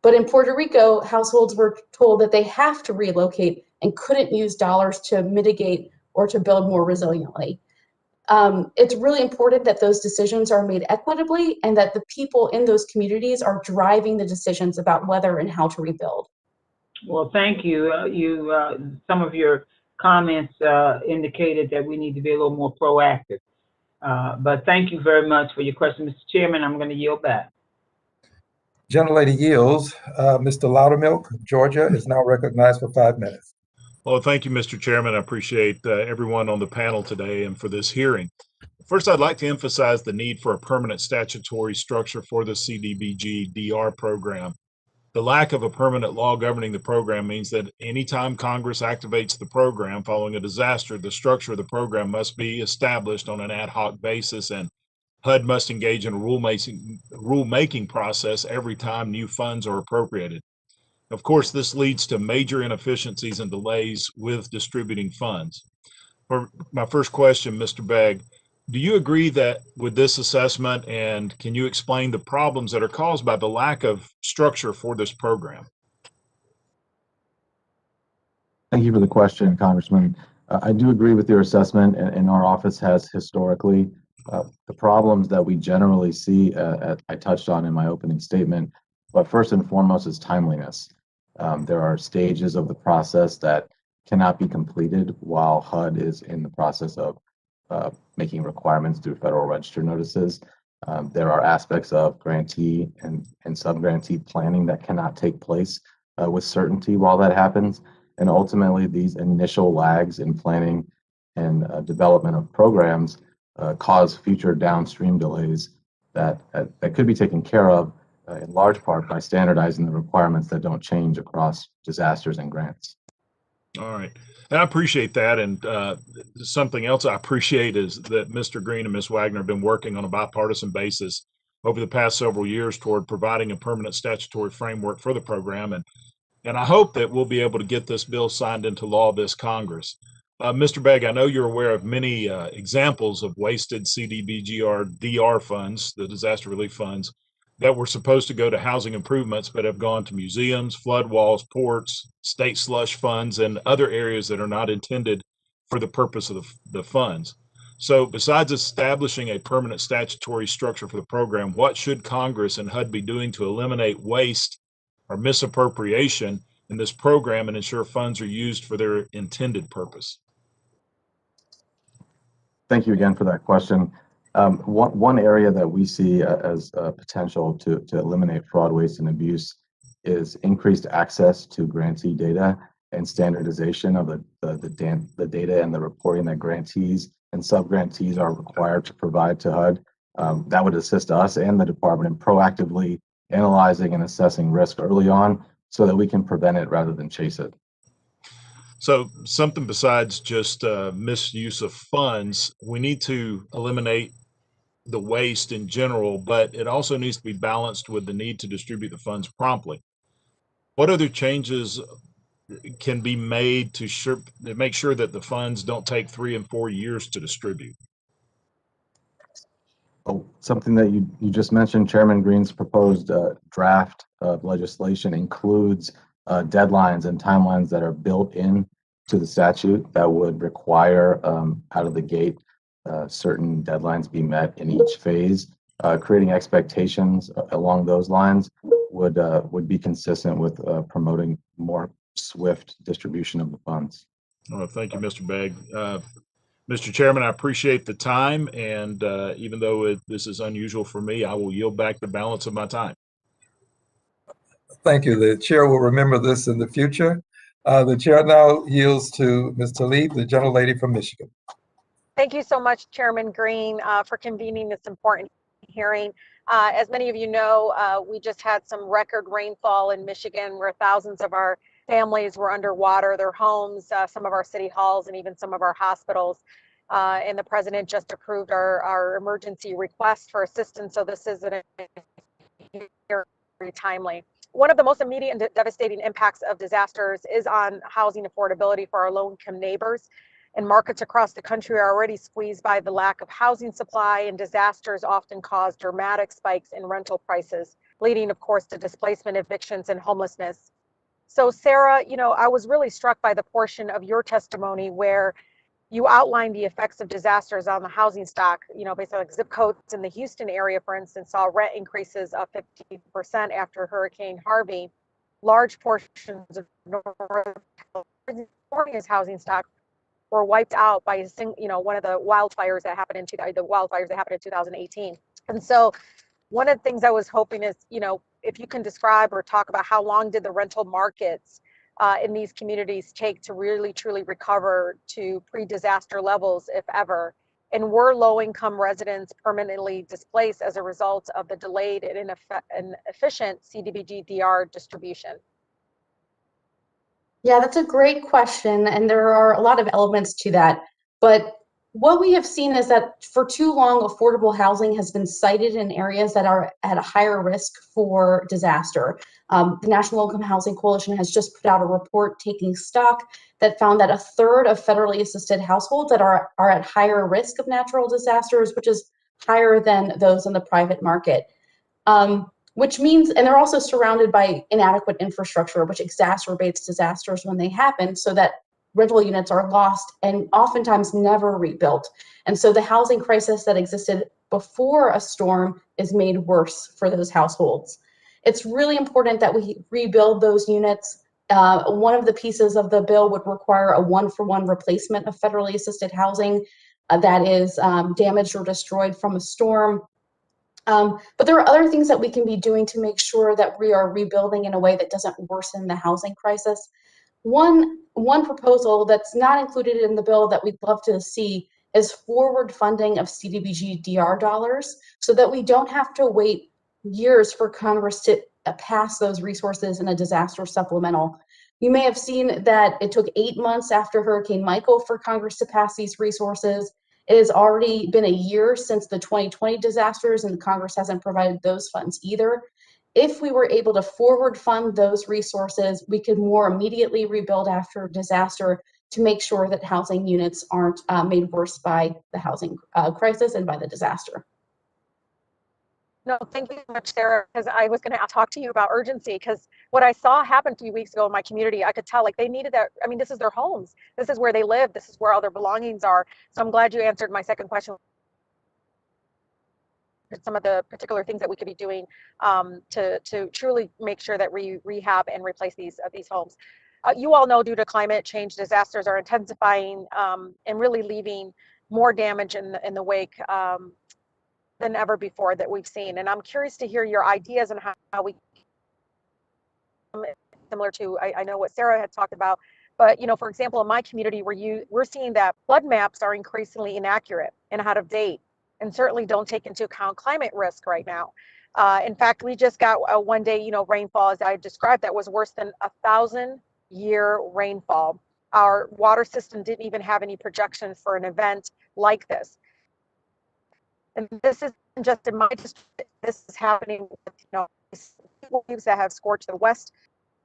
But in Puerto Rico, households were told that they have to relocate and couldn't use dollars to mitigate or to build more resiliently. It's really important that those decisions are made equitably and that the people in those communities are driving the decisions about whether and how to rebuild. Well, thank you. Some of your comments indicated that we need to be a little more proactive. But thank you very much for your question, Mr. Chairman. I'm going to yield back. Gentlelady yields. Mr. Loudermilk, Georgia, is now recognized for 5 minutes. Well, thank you, Mr. Chairman. I appreciate everyone on the panel today and for this hearing. First, I'd like to emphasize the need for a permanent statutory structure for the CDBG DR program. The lack of a permanent law governing the program means that anytime Congress activates the program following a disaster, the structure of the program must be established on an ad hoc basis, and HUD must engage in a rulemaking process every time new funds are appropriated. Of course, this leads to major inefficiencies and delays with distributing funds. For my first question, Mr. Begg, do you agree that with this assessment, and can you explain the problems that are caused by the lack of structure for this program? Thank you for the question, Congressman. I do agree with your assessment, and our office has historically. The problems that we generally see, I touched on in my opening statement, but first and foremost is timeliness. There are stages of the process that cannot be completed while HUD is in the process of making requirements through Federal Register notices. There are aspects of grantee and sub-grantee planning that cannot take place with certainty while that happens. And ultimately, these initial lags in planning and development of programs cause future downstream delays that could be taken care of in large part by standardizing the requirements that don't change across disasters and grants. All right. And I appreciate that. And something else I appreciate is that Mr. Green and Ms. Wagner have been working on a bipartisan basis over the past several years toward providing a permanent statutory framework for the program. And I hope that we'll be able to get this bill signed into law this Congress. Mr. Begg, I know you're aware of many examples of wasted CDBG-DR funds, the disaster relief funds, that were supposed to go to housing improvements but have gone to museums, flood walls, ports, state slush funds, and other areas that are not intended for the purpose of the funds. So besides establishing a permanent statutory structure for the program, what should Congress and HUD be doing to eliminate waste or misappropriation in this program and ensure funds are used for their intended purpose? Thank you again for that question. One area that we see as potential to eliminate fraud, waste, and abuse is increased access to grantee data and standardization of the data and the reporting that grantees and sub-grantees are required to provide to HUD. That would assist us and the department in proactively analyzing and assessing risk early on so that we can prevent it rather than chase it. So something besides just misuse of funds, we need to eliminate the waste in general, but it also needs to be balanced with the need to distribute the funds promptly. What other changes can be made to make sure that the funds don't take 3 and 4 years to distribute? Oh, something that you just mentioned, Chairman Green's proposed draft of legislation includes deadlines and timelines that are built in to the statute that would require out of the gate certain deadlines be met in each phase. Creating expectations along those lines would be consistent with promoting more swift distribution of the funds. Oh, thank you, Mr. Begg. Mr. Chairman, I appreciate the time, and even though this is unusual for me, I will yield back the balance of my time. Thank you. The chair will remember this in the future. The chair now yields to Ms. Tlaib, the gentlelady from Michigan. Thank you so much, Chairman Green, for convening this important hearing. As many of you know, we just had some record rainfall in Michigan where thousands of our families were underwater, their homes, some of our city halls, and even some of our hospitals. And the president just approved our emergency request for assistance. So this is very timely. One of the most immediate and devastating impacts of disasters is on housing affordability for our low-income neighbors. And markets across the country are already squeezed by the lack of housing supply, and disasters often cause dramatic spikes in rental prices, leading, of course, to displacement, evictions, and homelessness. So, Sarah, I was really struck by the portion of your testimony where you outlined the effects of disasters on the housing stock. Basically, like zip codes in the Houston area, for instance, saw rent increases of 50% after Hurricane Harvey. Large portions of North California's housing stock were wiped out by one of the wildfires that happened in 2018. And so one of the things I was hoping is, if you can describe or talk about how long did the rental markets in these communities take to really truly recover to pre-disaster levels, if ever? And were low-income residents permanently displaced as a result of the delayed and inefficient CDBG DR distribution? Yeah, that's a great question, and there are a lot of elements to that. But what we have seen is that for too long, affordable housing has been sited in areas that are at a higher risk for disaster. The National Low Income Housing Coalition has just put out a report taking stock that found that a third of federally assisted households that are at higher risk of natural disasters, which is higher than those in the private market. Which means, and they're also surrounded by inadequate infrastructure, which exacerbates disasters when they happen, so that rental units are lost and oftentimes never rebuilt. And so the housing crisis that existed before a storm is made worse for those households. It's really important that we rebuild those units. One of the pieces of the bill would require a one-for-one replacement of federally assisted housing that is damaged or destroyed from a storm. But there are other things that we can be doing to make sure that we are rebuilding in a way that doesn't worsen the housing crisis. One proposal that's not included in the bill that we'd love to see is forward funding of CDBG DR dollars so that we don't have to wait years for Congress to pass those resources in a disaster supplemental. You may have seen that it took 8 months after Hurricane Michael for Congress to pass these resources. It has already been a year since the 2020 disasters, and Congress hasn't provided those funds either. If we were able to forward fund those resources, we could more immediately rebuild after a disaster to make sure that housing units aren't made worse by the housing crisis and by the disaster. No, thank you so much, Sarah, because I was going to talk to you about urgency, because what I saw happen a few weeks ago in my community, I could tell like they needed that. I mean, this is their homes. This is where they live. This is where all their belongings are. So I'm glad you answered my second question. Some of the particular things that we could be doing to truly make sure that we rehab and replace these homes. You all know, due to climate change, disasters are intensifying and really leaving more damage in the wake than ever before that we've seen. And I'm curious to hear your ideas on how we, similar to, I know what Sarah had talked about, but for example, in my community, we're seeing that flood maps are increasingly inaccurate and out of date, and certainly don't take into account climate risk right now. In fact, we just got a one-day, rainfall, as I described, that was worse than 1,000-year rainfall. Our water system didn't even have any projections for an event like this. And this isn't just in my district. This is happening with, waves that have scorched the west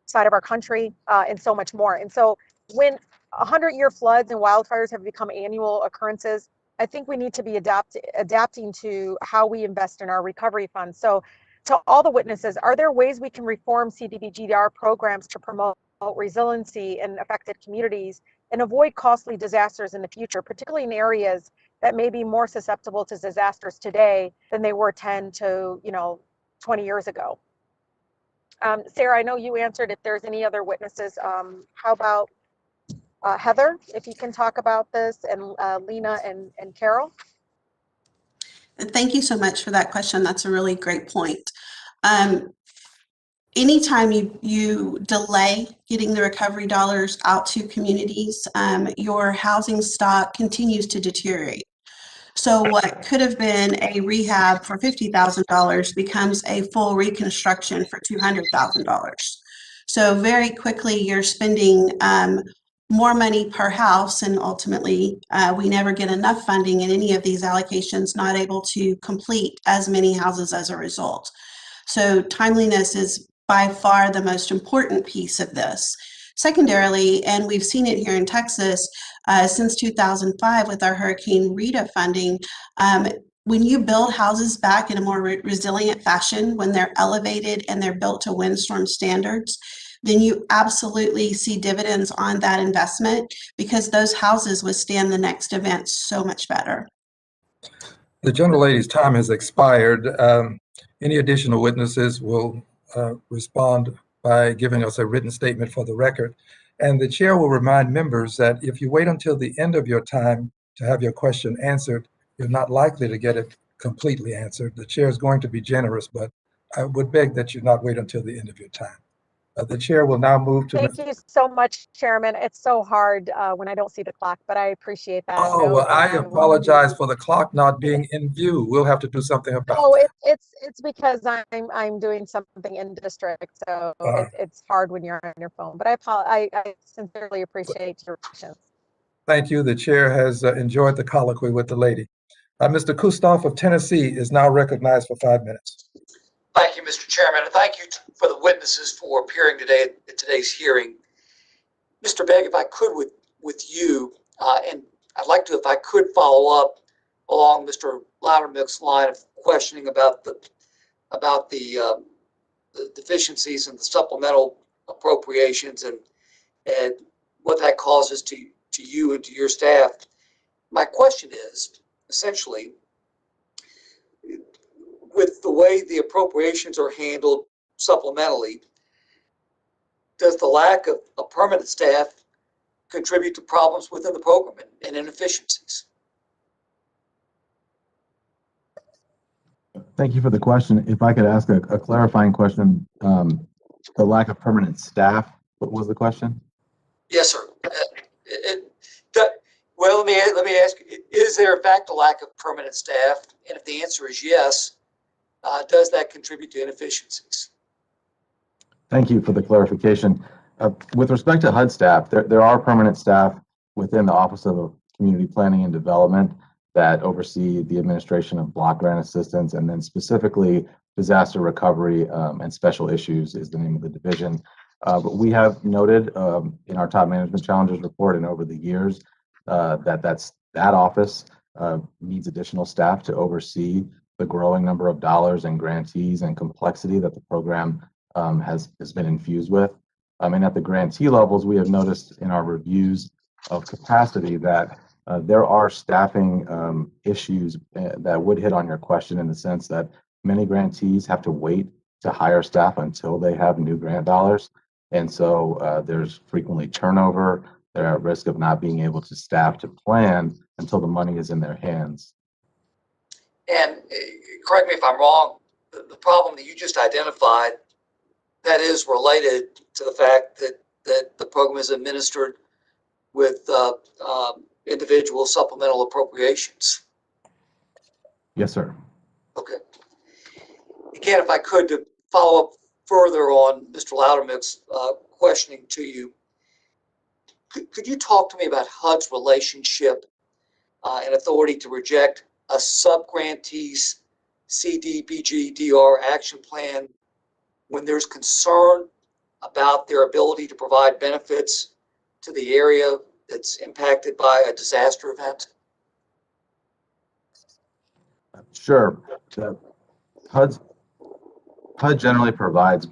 side of our country and so much more. And so when 100-year floods and wildfires have become annual occurrences, I think we need to be adapting to how we invest in our recovery funds. So to all the witnesses, are there ways we can reform CDBGDR programs to promote resiliency in affected communities and avoid costly disasters in the future, particularly in areas that may be more susceptible to disasters today than they were 10 to 20 years ago? Sarah, I know you answered. If there's any other witnesses, how about Heather, if you can talk about this, and Lina and Carol? Thank you so much for that question. That's a really great point. Anytime you delay getting the recovery dollars out to communities, your housing stock continues to deteriorate. So what could have been a rehab for $50,000 becomes a full reconstruction for $200,000. So very quickly you're spending more money per house, and ultimately we never get enough funding in any of these allocations, not able to complete as many houses as a result. So timeliness is by far the most important piece of this. Secondarily, and we've seen it here in Texas since 2005 with our Hurricane Rita funding, when you build houses back in a more resilient fashion, when they're elevated and they're built to windstorm standards, then you absolutely see dividends on that investment, because those houses withstand the next event so much better. The gentlelady's time has expired. Any additional witnesses will respond by giving us a written statement for the record. And the chair will remind members that if you wait until the end of your time to have your question answered, you're not likely to get it completely answered. The chair is going to be generous, but I would beg that you not wait until the end of your time. The chair will now move to— Thank you so much, Chairman. It's so hard when I don't see the clock, but I appreciate that. Oh, well, I apologize for the clock not being in view. We'll have to do something about that. It's because I'm doing something in district, so it's hard when you're on your phone. But I sincerely appreciate your patience. Thank you. The chair has enjoyed the colloquy with the lady. Mr. Kustoff of Tennessee is now recognized for 5 minutes. Thank you, Mr. Chairman, and thank you for the witnesses for appearing today at today's hearing. Mr. Begg, if I could with you, and I'd like to, if I could, follow up along Mr. Loudermilk's line of questioning about the deficiencies in the supplemental appropriations and what that causes to you and to your staff. My question is essentially, with the way the appropriations are handled supplementally, does the lack of a permanent staff contribute to problems within the program and inefficiencies? Thank you for the question. If I could ask a clarifying question, the lack of permanent staff, what was the question? Yes, sir. Well, let me ask you, is there in fact a lack of permanent staff? And if the answer is yes, does that contribute to inefficiencies? Thank you for the clarification. With respect to HUD staff, there are permanent staff within the Office of Community Planning and Development that oversee the administration of block grant assistance, and then specifically disaster recovery and special issues is the name of the division. But we have noted in our top management challenges report and over the years that office needs additional staff to oversee the growing number of dollars and grantees and complexity that the program has been infused with. And at the grantee levels, we have noticed in our reviews of capacity that there are staffing issues that would hit on your question, in the sense that many grantees have to wait to hire staff until they have new grant dollars. And so there's frequently turnover. They're at risk of not being able to staff to plan until the money is in their hands. And correct me if I'm wrong, the problem that you just identified, that is related to the fact that the program is administered with individual supplemental appropriations. Yes, sir. Okay. Again, if I could, to follow up further on Mr. Loudermilk's questioning to you, could you talk to me about HUD's relationship and authority to reject a subgrantee's CDBG DR action plan when there's concern about their ability to provide benefits to the area that's impacted by a disaster event? Sure. HUD generally provides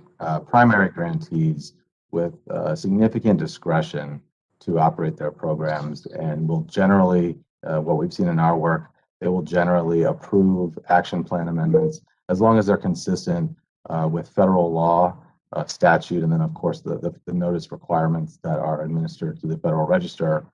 primary grantees with significant discretion to operate their programs, and will generally, what we've seen in our work, they will generally approve action plan amendments as long as they're consistent with federal law, statute, and then of course the notice requirements that are administered through the Federal Register.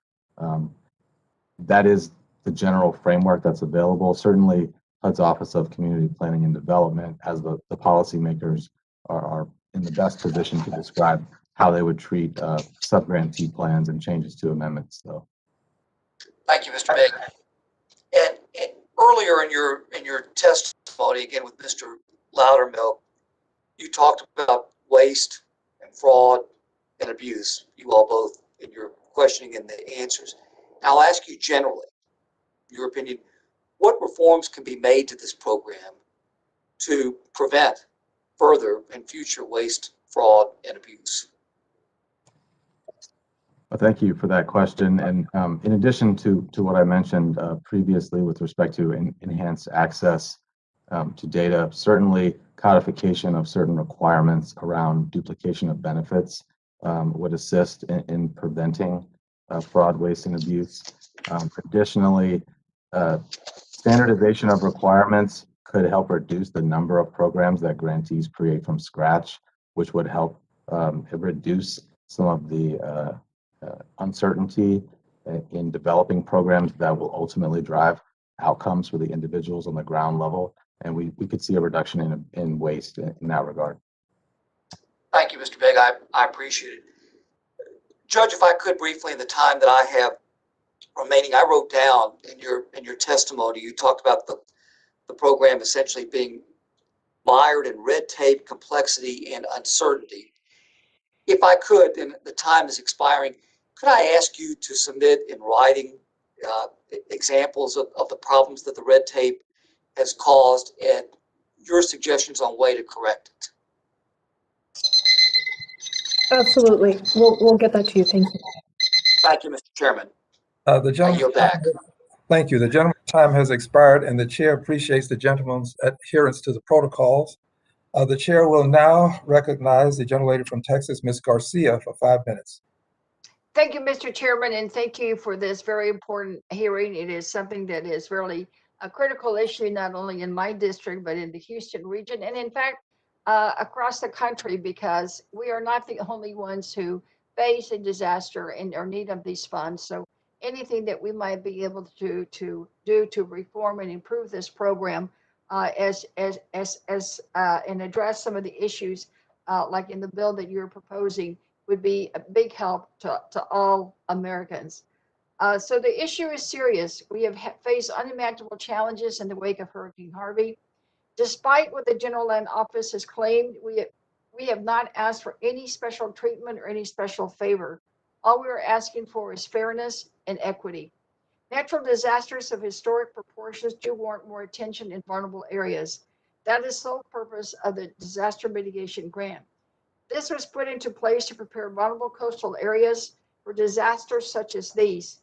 That is the general framework that's available. Certainly HUD's Office of Community Planning and Development, as the policymakers, are in the best position to describe how they would treat sub-grantee plans and changes to amendments. So, thank you, Mr. Begg. And earlier in your testimony, again with Mr. Loudermilk, you talked about waste and fraud and abuse. You all both, in your questioning and the answers. Now, I'll ask you generally, your opinion, what reforms can be made to this program to prevent further and future waste, fraud, and abuse? well, thank you for that question. And in addition to what I mentioned previously with respect to enhanced access to data, certainly codification of certain requirements around duplication of benefits would assist in preventing fraud, waste, and abuse. Additionally, standardization of requirements could help reduce the number of programs that grantees create from scratch, which would help reduce some of the uncertainty in developing programs that will ultimately drive outcomes for the individuals on the ground level. And we could see a reduction in waste in that regard. Thank you, Mr. Begg. I appreciate it. Judge, if I could briefly, in the time that I have remaining, I wrote down in your testimony, you talked about the program essentially being mired in red tape, complexity, and uncertainty. If I could, and the time is expiring, could I ask you to submit in writing examples of the problems that the red tape has caused and your suggestions on way to correct it? Absolutely. We'll get that to you. Thank you. Thank you, Mr. Chairman. The gentleman's thank you. The gentleman's time has expired, and the chair appreciates the gentleman's adherence to the protocols. The chair will now recognize the gentlelady from Texas, Ms. Garcia, for 5 minutes. Thank you, Mr. Chairman, and thank you for this very important hearing. It is something that is really a critical issue, not only in my district, but in the Houston region, and in fact, across the country, because we are not the only ones who face a disaster and are in need of these funds. So anything that we might be able to do to reform and improve this program and address some of the issues like in the bill that you're proposing would be a big help to all Americans. So the issue is serious. We have faced unimaginable challenges in the wake of Hurricane Harvey. Despite what the General Land Office has claimed, we have not asked for any special treatment or any special favor. All we are asking for is fairness and equity. Natural disasters of historic proportions do warrant more attention in vulnerable areas. That is the sole purpose of the Disaster Mitigation Grant. This was put into place to prepare vulnerable coastal areas for disasters such as these.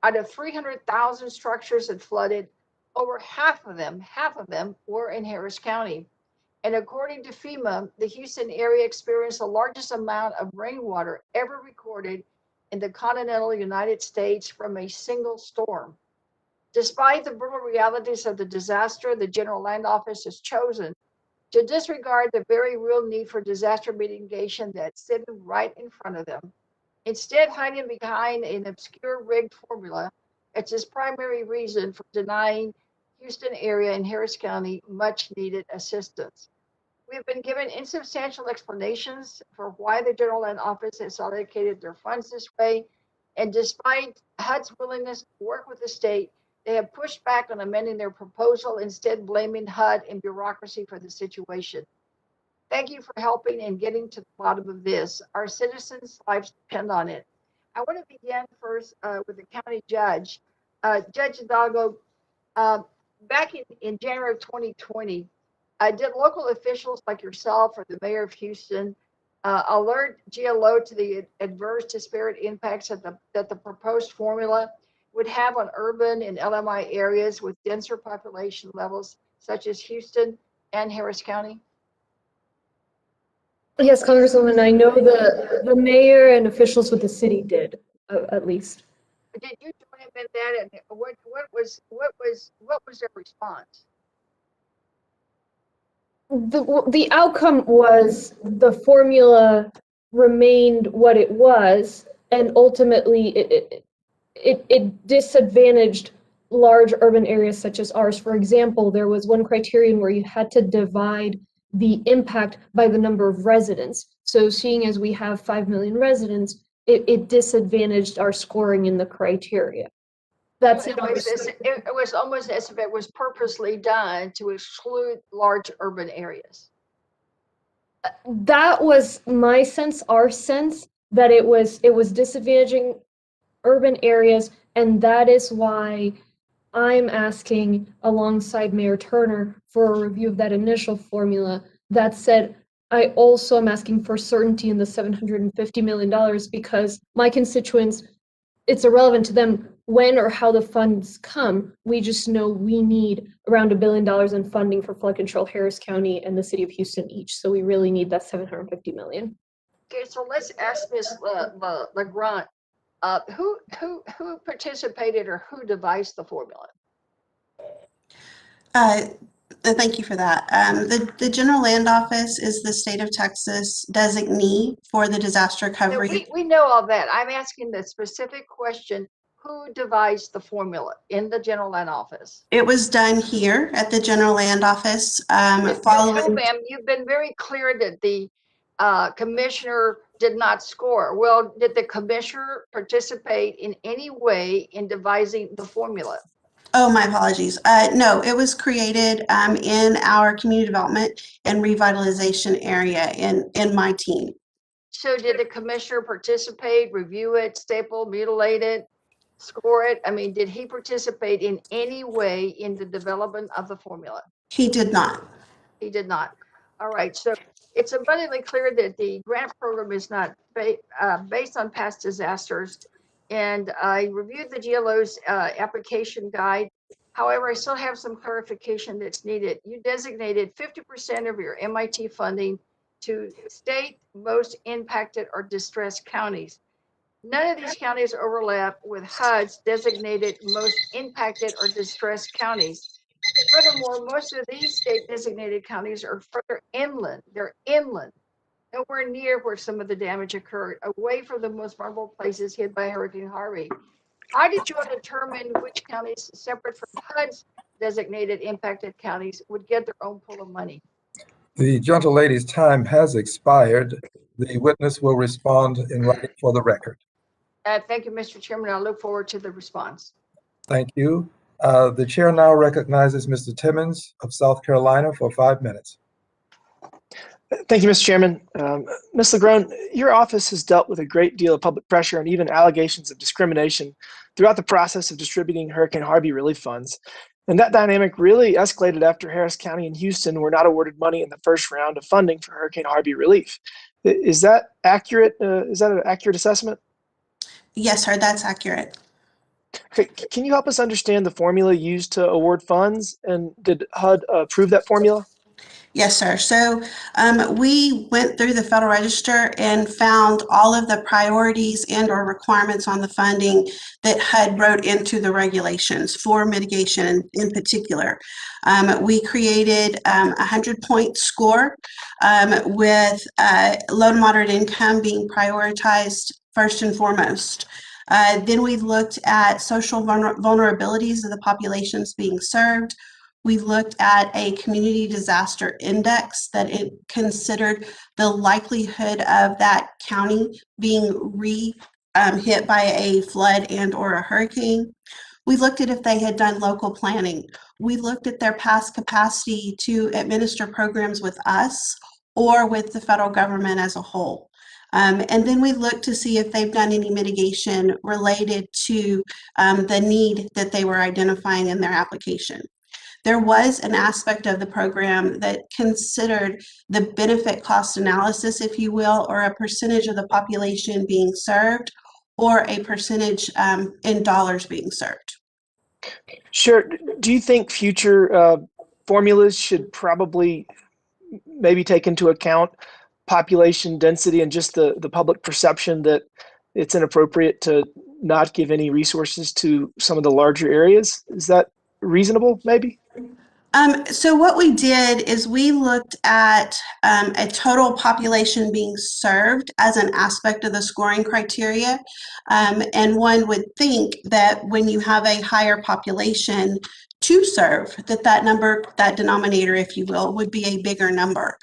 Out of 300,000 structures that flooded, Over half of them were in Harris County. And according to FEMA, the Houston area experienced the largest amount of rainwater ever recorded in the continental United States from a single storm. Despite the brutal realities of the disaster, the General Land Office has chosen to disregard the very real need for disaster mitigation that's sitting right in front of them. Instead, hiding behind an obscure rigged formula, it's its primary reason for denying Houston area and Harris County much needed assistance. We've been given insubstantial explanations for why the General Land Office has allocated their funds this way. And despite HUD's willingness to work with the state, they have pushed back on amending their proposal, instead blaming HUD and bureaucracy for the situation. Thank you for helping and getting to the bottom of this. Our citizens' lives depend on it. I want to begin first with the county judge. Judge Hidalgo, back in January of 2020, did local officials like yourself or the mayor of Houston alert GLO to the adverse disparate impacts that the proposed formula would have on urban and LMI areas with denser population levels, such as Houston and Harris County? Yes, Congresswoman, I know the mayor and officials with the city did, at least. Did you join him in that? And what was their response? The outcome was the formula remained what it was, and ultimately it disadvantaged large urban areas such as ours. For example, there was one criterion where you had to divide the impact by the number of residents. So seeing as we have 5 million residents, it disadvantaged our scoring in the criteria. That's it was almost as if it was purposely done to exclude large urban areas. That was my sense, our sense, that it was disadvantaging urban areas, and that is why I'm asking, alongside Mayor Turner, for a review of that initial formula. That said, I also am asking for certainty in the $750 million, because my constituents, it's irrelevant to them when or how the funds come. We just know we need around $1 billion in funding for flood control, Harris County and the city of Houston each. So we really need that $750 million. Okay, so let's ask Ms. Lagrone. Who participated or who devised the formula? Thank you for that. The General Land Office is the state of Texas designee for the disaster recovery. We know all that. I'm asking the specific question: who devised the formula in the General Land Office? It was done here at the General Land Office. No, ma'am, you've been very clear that the commissioner did not score. Well, did the commissioner participate in any way in devising the formula? Oh, my apologies. No, it was created in our community development and revitalization area in my team. So did the commissioner participate, review it, staple, mutilate it, score it? I mean, did he participate in any way in the development of the formula? He did not. He did not. All right. So it's abundantly clear that the grant program is not based on past disasters. And I reviewed the GLO's application guide. However, I still have some clarification that's needed. You designated 50% of your MIT funding to state most impacted or distressed counties. None of these counties overlap with HUD's designated most impacted or distressed counties. Furthermore, most of these state designated counties are further inland. They're inland, nowhere near where some of the damage occurred, away from the most vulnerable places hit by Hurricane Harvey. How did you determine which counties, separate from HUD's designated impacted counties, would get their own pool of money? The gentle lady's time has expired. The witness will respond in writing for the record. Thank you, Mr. Chairman. I look forward to the response. Thank you. The chair now recognizes Mr. Timmons of South Carolina for 5 minutes. Thank you, Mr. Chairman. Ms. Lagrone, your office has dealt with a great deal of public pressure and even allegations of discrimination throughout the process of distributing Hurricane Harvey relief funds. And that dynamic really escalated after Harris County and Houston were not awarded money in the first round of funding for Hurricane Harvey relief. Is that accurate? Is that an accurate assessment? Yes, sir, that's accurate. Okay, can you help us understand the formula used to award funds? And did HUD approve that formula? Yes, sir. So we went through the Federal Register and found all of the priorities and or requirements on the funding that HUD wrote into the regulations for mitigation in particular. We created a 100-point score with low to moderate income being prioritized first and foremost. Then we looked at social vulnerabilities of the populations being served. We looked at a community disaster index that it considered the likelihood of that county being hit by a flood and or a hurricane. We looked at if they had done local planning. We looked at their past capacity to administer programs with us or with the federal government as a whole. And then we looked to see if they've done any mitigation related to the need that they were identifying in their application. There was an aspect of the program that considered the benefit cost analysis, if you will, or a percentage of the population being served or a percentage in dollars being served. Sure. Do you think future formulas should probably maybe take into account population density and just the public perception that it's inappropriate to not give any resources to some of the larger areas? Is that reasonable, maybe? So what we did is we looked at a total population being served as an aspect of the scoring criteria. And one would think that when you have a higher population to serve, that number, that denominator, if you will, would be a bigger number.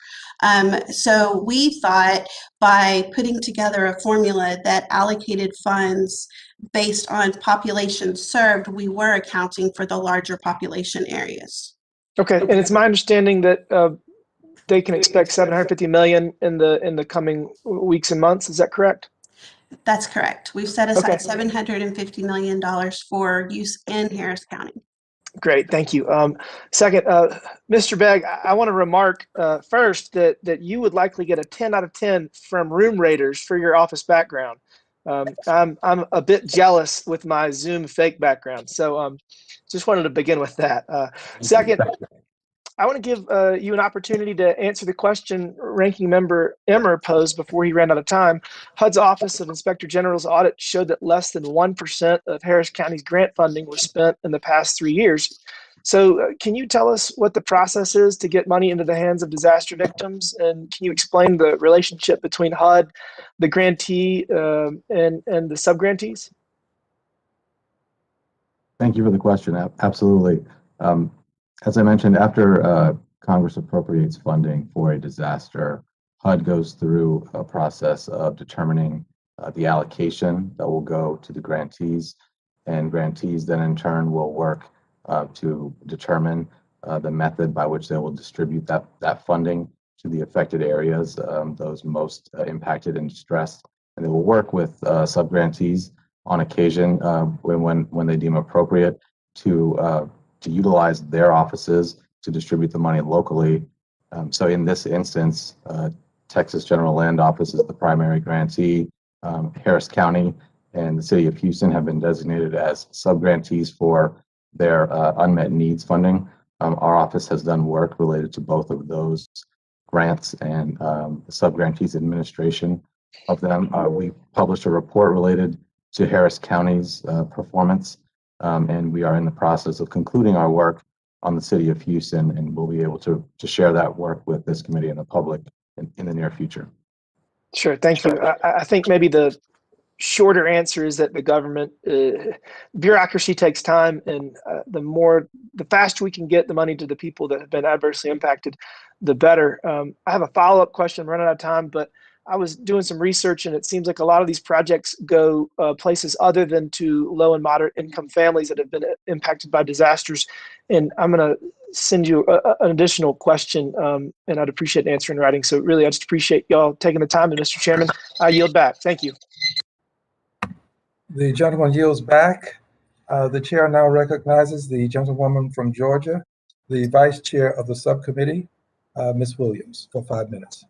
So we thought by putting together a formula that allocated funds based on population served, we were accounting for the larger population areas. Okay, and it's my understanding that they can expect $750 million in the coming weeks and months. Is that correct? That's correct. We've set aside Okay. $750 million for use in Harris County. Great, thank you. Second, Mr. Begg, I want to remark first that you would likely get a 10 out of 10 from room raters for your office background. I'm a bit jealous with my Zoom fake background, so just wanted to begin with that. Second, I want to give you an opportunity to answer the question Ranking Member Emmer posed before he ran out of time. HUD's Office of Inspector General's audit showed that less than 1% of Harris County's grant funding was spent in the past 3 years. So can you tell us what the process is to get money into the hands of disaster victims? And can you explain the relationship between HUD, the grantee, and the subgrantees? Thank you for the question. Absolutely. As I mentioned, after Congress appropriates funding for a disaster, HUD goes through a process of determining the allocation that will go to the grantees, and grantees then in turn will work to determine the method by which they will distribute that funding to the affected areas, those most impacted and distressed. And they will work with subgrantees on occasion when they deem appropriate to utilize their offices to distribute the money locally. So in this instance, Texas General Land Office is the primary grantee. Harris County and the City of Houston have been designated as subgrantees for their unmet needs funding. Our office has done work related to both of those grants and the subgrantees administration of them. We published a report related to Harris County's performance, and we are in the process of concluding our work on the City of Houston, and we'll be able to share that work with this committee and the public in the near future. Sure, thank you. I think maybe the shorter answer is that the government bureaucracy takes time, and the faster we can get the money to the people that have been adversely impacted, the better. I have a follow-up question. I'm running out of time, but I was doing some research, and it seems like a lot of these projects go places other than to low and moderate income families that have been impacted by disasters. And I'm going to send you an additional question, and I'd appreciate an answer in writing. So really, I just appreciate y'all taking the time. And Mr. Chairman, I yield back. Thank you. The gentleman yields back. The chair now recognizes the gentlewoman from Georgia, the vice chair of the subcommittee, Ms. Williams, for 5 minutes.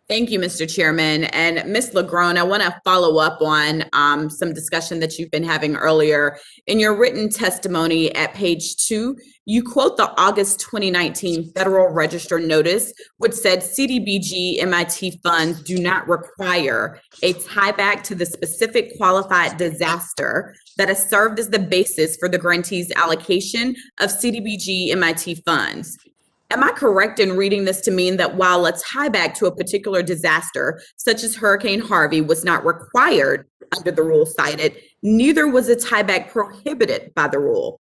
Thank you, Mr. Chairman. And Ms. Lagrone, I want to follow up on some discussion that you've been having earlier. In your written testimony at page 2, you quote the August 2019 Federal Register notice, which said CDBG MIT funds do not require a tieback to the specific qualified disaster that has served as the basis for the grantee's allocation of CDBG MIT funds. Am I correct in reading this to mean that while a tieback to a particular disaster, such as Hurricane Harvey, was not required under the rule cited, neither was a tieback prohibited by the rule?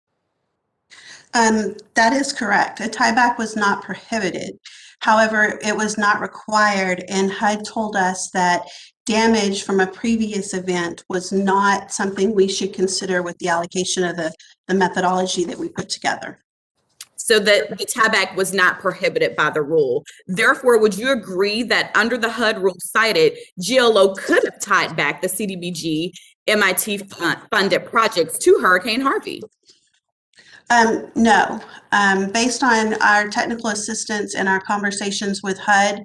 That is correct. A tieback was not prohibited. However, it was not required, and HUD told us that damage from a previous event was not something we should consider with the allocation of the methodology that we put together. So that the tieback was not prohibited by the rule. Therefore, would you agree that under the HUD rule cited, GLO could have tied back the CDBG MIT funded projects to Hurricane Harvey? No. Based on our technical assistance and our conversations with HUD,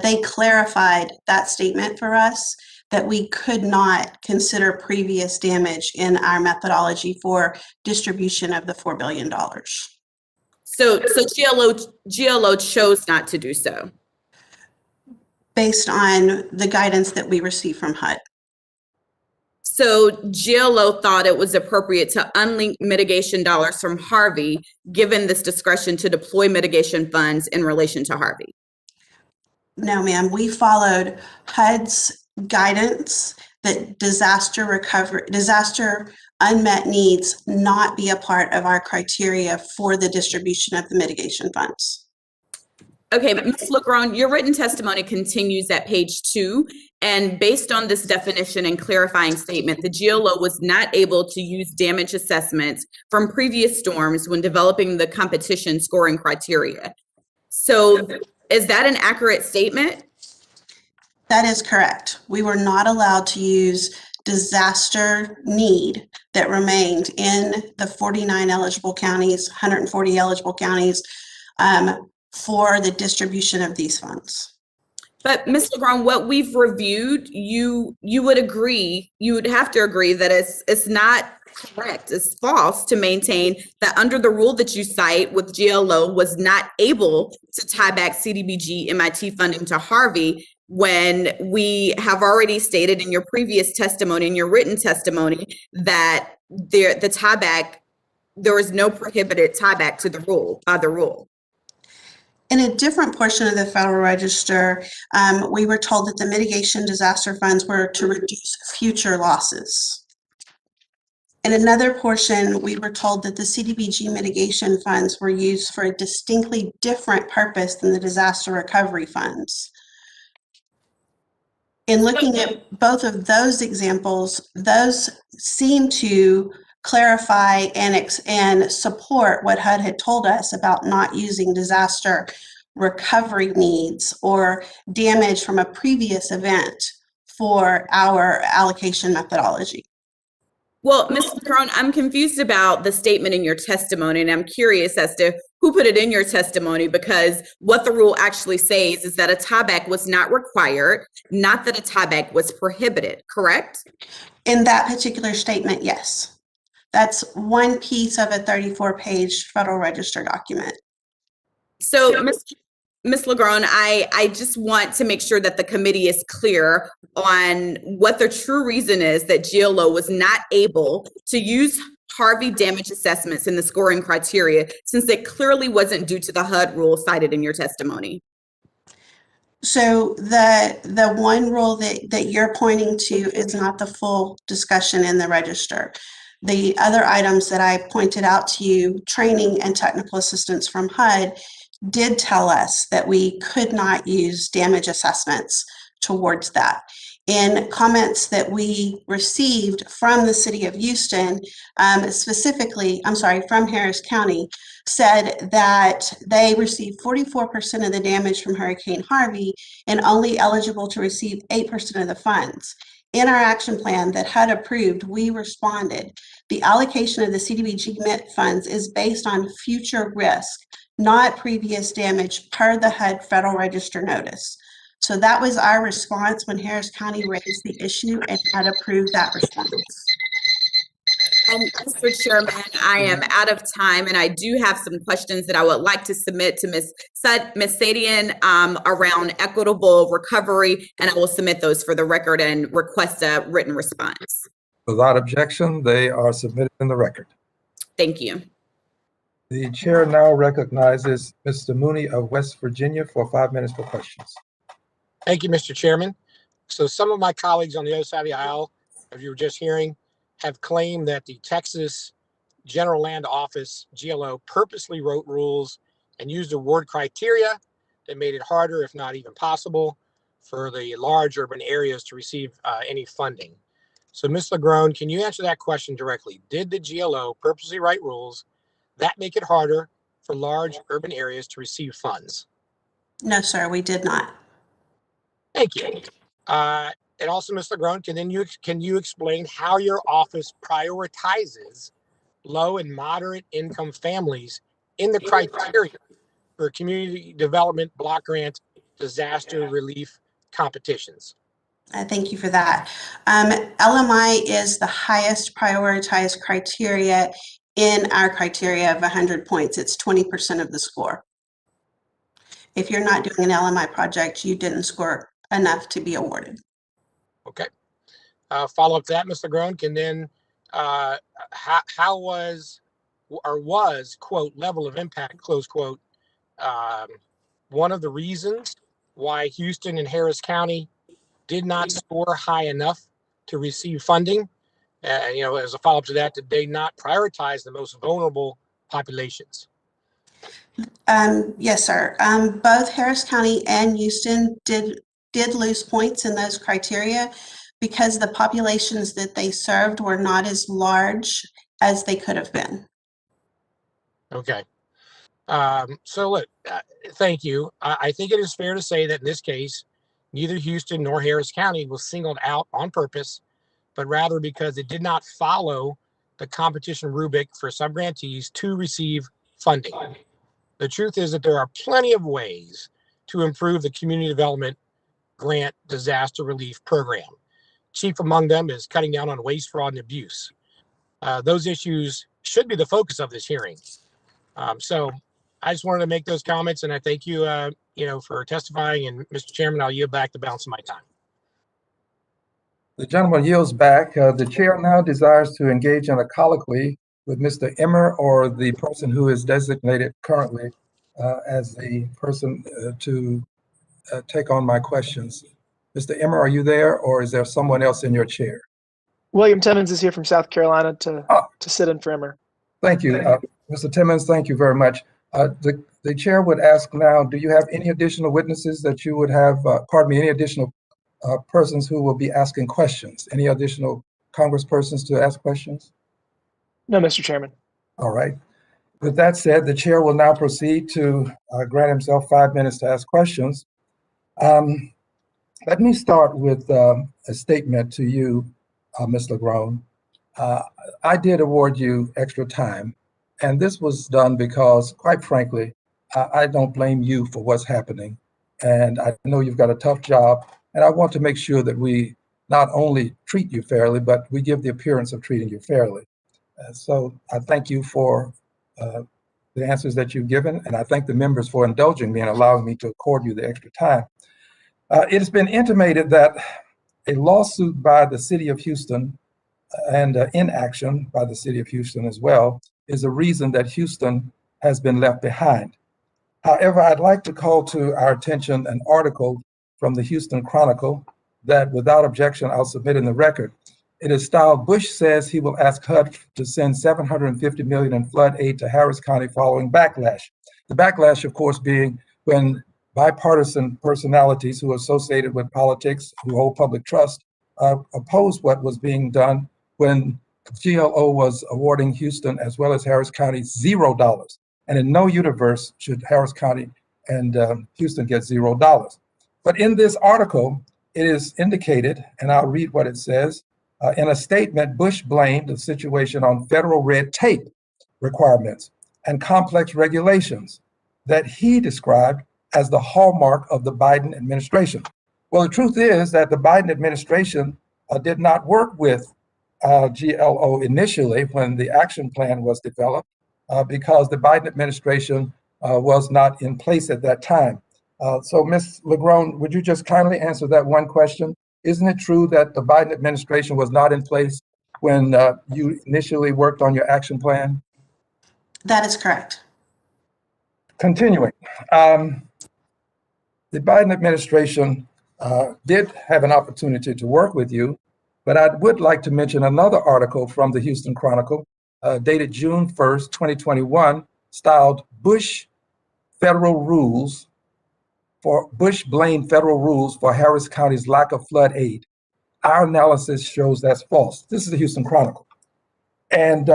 they clarified that statement for us, that we could not consider previous damage in our methodology for distribution of the $4 billion. So GLO chose not to do so? Based on the guidance that we received from HUD. So GLO thought it was appropriate to unlink mitigation dollars from Harvey, given this discretion to deploy mitigation funds in relation to Harvey? No, ma'am. We followed HUD's guidance that disaster unmet needs not be a part of our criteria for the distribution of the mitigation funds. Okay, Ms. Lagrone, your written testimony continues at page 2, and based on this definition and clarifying statement, the GLO was not able to use damage assessments from previous storms when developing the competition scoring criteria. So is that an accurate statement? That is correct. We were not allowed to use disaster need that remained in the 49 eligible counties, 140 eligible counties, for the distribution of these funds. But Ms. Lagrone, what we've reviewed, you would agree, you would have to agree that it's not correct, it's false to maintain that under the rule that you cite with GLO was not able to tie back CDBG MIT funding to Harvey, when we have already stated in your previous testimony, in your written testimony, that the tieback, there was no prohibited tieback to the rule, by the rule. In a different portion of the Federal Register, we were told that the mitigation disaster funds were to reduce future losses. In another portion, we were told that the CDBG mitigation funds were used for a distinctly different purpose than the disaster recovery funds. In looking at both of those examples, those seem to clarify and support what HUD had told us about not using disaster recovery needs or damage from a previous event for our allocation methodology. Well, Ms. Lagrone, I'm confused about the statement in your testimony, and I'm curious as to who put it in your testimony, because what the rule actually says is that a tieback was not required, not that a tieback was prohibited, correct? In that particular statement, yes. That's one piece of a 34-page Federal Register document. So, Ms. Lagrone, I just want to make sure that the committee is clear on what the true reason is that GLO was not able to use Harvey damage assessments in the scoring criteria, since it clearly wasn't due to the HUD rule cited in your testimony. So the one rule that you're pointing to is not the full discussion in the register. The other items that I pointed out to you, training and technical assistance from HUD, did tell us that we could not use damage assessments towards that. In comments that we received from the city of Houston, from Harris County, said that they received 44% of the damage from Hurricane Harvey and only eligible to receive 8% of the funds. In our action plan that HUD approved, we responded, the allocation of the CDBG MIT funds is based on future risk, not previous damage per the HUD Federal Register notice. So that was our response when Harris County raised the issue and had approved that response. And Mr. Chairman, I am out of time, and I do have some questions that I would like to submit to Ms. Sadian around equitable recovery, and I will submit those for the record and request a written response. Without objection, they are submitted in the record. Thank you. The chair now recognizes Mr. Mooney of West Virginia for 5 minutes for questions. Thank you, Mr. Chairman. So some of my colleagues on the other side of the aisle, as you were just hearing, have claimed that the Texas General Land Office, GLO, purposely wrote rules and used award criteria that made it harder, if not even possible, for the large urban areas to receive any funding. So Ms. Lagrone, can you answer that question directly? Did the GLO purposely write rules that make it harder for large urban areas to receive funds? No, sir, we did not. Thank you. And also, Ms. Lagrone, can you explain how your office prioritizes low and moderate income families in the criteria for community development block grant disaster relief competitions? Thank you for that. LMI is the highest prioritized criteria in our criteria of 100 points. It's 20% of the score. If you're not doing an LMI project, you didn't score enough to be awarded. Okay. Follow up to that, Ms. Lagrone, can then how was quote level of impact close quote one of the reasons why Houston and Harris County did not score high enough to receive funding? As a follow up to that, did they not prioritize the most vulnerable populations? Yes, sir. Both Harris County and Houston did lose points in those criteria because the populations that they served were not as large as they could have been. Okay. So look, thank you. I think it is fair to say that in this case, neither Houston nor Harris County was singled out on purpose, but rather because it did not follow the competition rubric for subgrantees to receive funding. The truth is that there are plenty of ways to improve the community development grant disaster relief program. Chief among them is cutting down on waste, fraud, and abuse. Those issues should be the focus of this hearing. So I just wanted to make those comments, and I thank you, for testifying. And Mr. Chairman, I'll yield back the balance of my time. The gentleman yields back. The chair now desires to engage in a colloquy with Mr. Emmer or the person who is designated currently as the person to take on my questions. Mr. Emmer, are you there, or is there someone else in your chair? William Timmons is here from South Carolina to sit in for Emmer. Thank you, Mr. Timmons. Thank you very much. The chair would ask now, do you have any additional witnesses that you would have, any additional persons who will be asking questions? Any additional congresspersons to ask questions? No, Mr. Chairman. All right. With that said, the chair will now proceed to grant himself 5 minutes to ask questions. Let me start with a statement to you, Ms. Lagrone. I did award you extra time, and this was done because, quite frankly, I don't blame you for what's happening. And I know you've got a tough job, and I want to make sure that we not only treat you fairly, but we give the appearance of treating you fairly. So I thank you for the answers that you've given, and I thank the members for indulging me and allowing me to accord you the extra time. It has been intimated that a lawsuit by the city of Houston and inaction by the city of Houston as well is a reason that Houston has been left behind. However, I'd like to call to our attention an article from the Houston Chronicle that, without objection, I'll submit in the record. It is styled, "Bush says he will ask HUD to send $750 million in flood aid to Harris County following backlash." The backlash, of course, being when bipartisan personalities who are associated with politics, who hold public trust, opposed what was being done when GLO was awarding Houston as well as Harris County $0. And in no universe should Harris County and Houston get $0. But in this article, it is indicated, and I'll read what it says. In a statement, Bush blamed the situation on federal red tape requirements and complex regulations that he described as the hallmark of the Biden administration. Well, the truth is that the Biden administration did not work with GLO initially when the action plan was developed because the Biden administration was not in place at that time. So Ms. Lagrone, would you just kindly answer that one question? Isn't it true that the Biden administration was not in place when you initially worked on your action plan? That is correct. Continuing, the Biden administration did have an opportunity to work with you, but I would like to mention another article from the Houston Chronicle dated June 1st, 2021, styled Bush blamed federal rules for Harris County's lack of flood aid. Our analysis shows that's false. This is the Houston Chronicle. And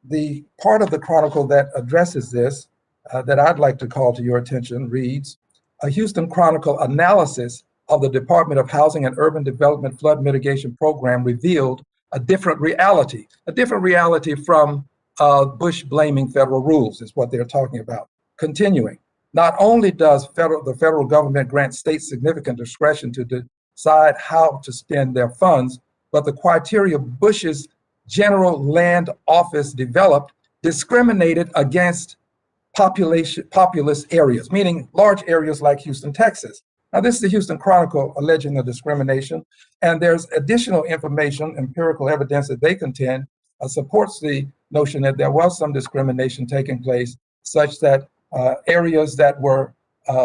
the part of the Chronicle that addresses this that I'd like to call to your attention reads, a Houston Chronicle analysis of the Department of Housing and Urban Development Flood Mitigation Program revealed a different reality from Bush blaming federal rules is what they're talking about. Continuing, not only does the federal government grant states significant discretion to decide how to spend their funds, but the criteria Bush's General Land Office developed discriminated against populous areas, meaning large areas like Houston, Texas. Now, this is the Houston Chronicle alleging the discrimination, and there's additional information, empirical evidence that they contend supports the notion that there was some discrimination taking place, such that areas that were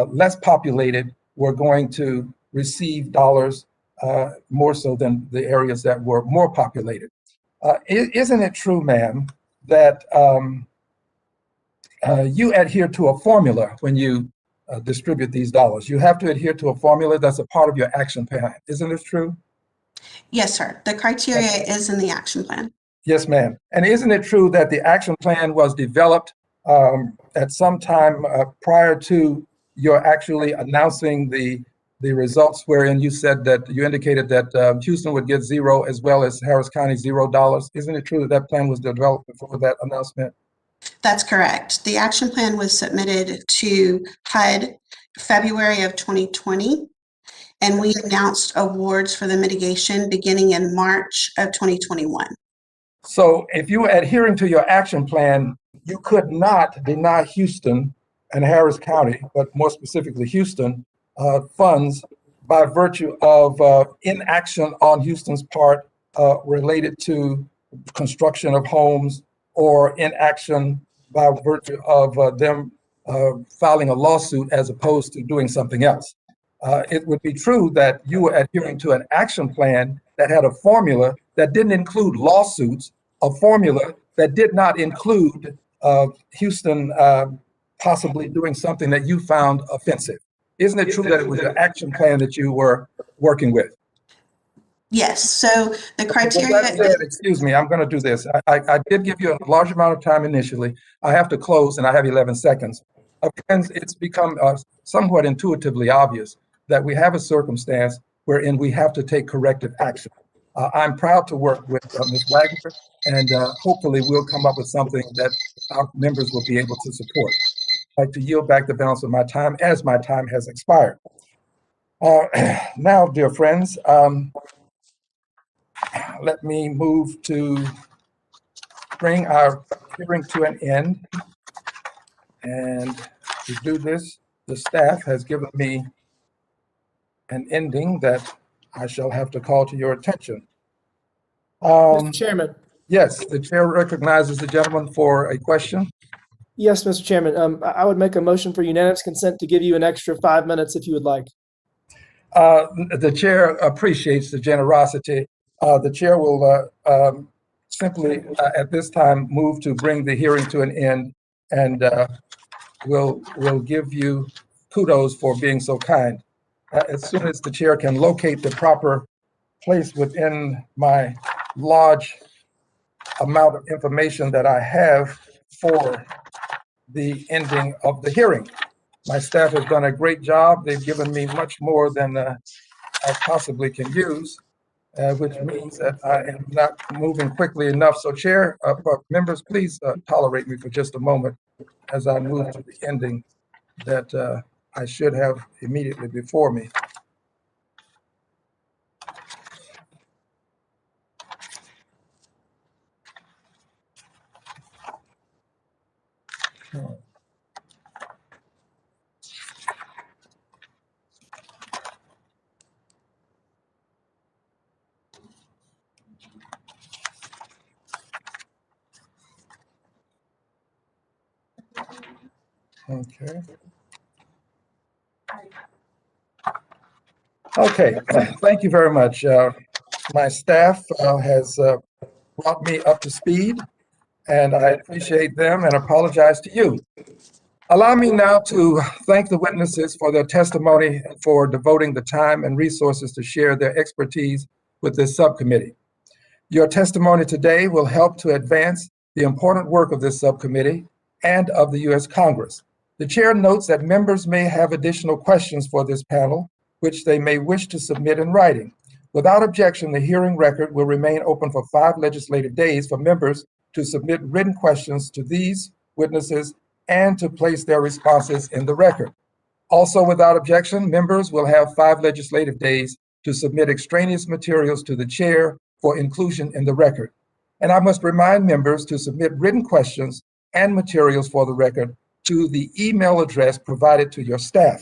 less populated were going to receive dollars more so than the areas that were more populated. Isn't it true, ma'am, that you adhere to a formula when you distribute these dollars? You have to adhere to a formula that's a part of your action plan. Isn't this true? Yes, sir. The criteria is in the action plan. Yes, ma'am. And isn't it true that the action plan was developed at some time prior to your actually announcing the results, wherein you said that you indicated that Houston would get zero as well as Harris County $0? Isn't it true that that plan was developed before that announcement? That's correct. The action plan was submitted to HUD February of 2020, and we announced awards for the mitigation beginning in March of 2021. So if you were adhering to your action plan, you could not deny Houston and Harris County, but more specifically Houston, funds by virtue of inaction on Houston's part related to construction of homes, or inaction by virtue of them filing a lawsuit as opposed to doing something else. It would be true that you were adhering to an action plan that had a formula that didn't include lawsuits, a formula that did not include Houston possibly doing something that you found offensive. Isn't it true that it was an action plan that you were working with? Yes, so the criteria. Well, that said, excuse me, I'm going to do this. I did give you a large amount of time initially. I have to close and I have 11 seconds. Friends, it's become somewhat intuitively obvious that we have a circumstance wherein we have to take corrective action. I'm proud to work with Ms. Wagner, and hopefully we'll come up with something that our members will be able to support. I'd like to yield back the balance of my time as my time has expired. Now, dear friends, let me move to bring our hearing to an end. And to do this, the staff has given me an ending that I shall have to call to your attention. Mr. Chairman. Yes, the chair recognizes the gentleman for a question. Yes, Mr. Chairman. I would make a motion for unanimous consent to give you an extra 5 minutes if you would like. The chair appreciates the generosity. The chair will simply at this time move to bring the hearing to an end, and we'll give you kudos for being so kind. As soon as the chair can locate the proper place within my large amount of information that I have for the ending of the hearing. My staff has done a great job. They've given me much more than I possibly can use, which means that I am not moving quickly enough. So chair, members, please tolerate me for just a moment as I move to the ending that I should have immediately before me. Okay. Okay, thank you very much. My staff has brought me up to speed, and I appreciate them and apologize to you. Allow me now to thank the witnesses for their testimony and for devoting the time and resources to share their expertise with this subcommittee. Your testimony today will help to advance the important work of this subcommittee and of the U.S. Congress. The chair notes that members may have additional questions for this panel, which they may wish to submit in writing. Without objection, the hearing record will remain open for 5 legislative days for members to submit written questions to these witnesses and to place their responses in the record. Also, without objection, members will have 5 legislative days to submit extraneous materials to the chair for inclusion in the record. And I must remind members to submit written questions and materials for the record to the email address provided to your staff.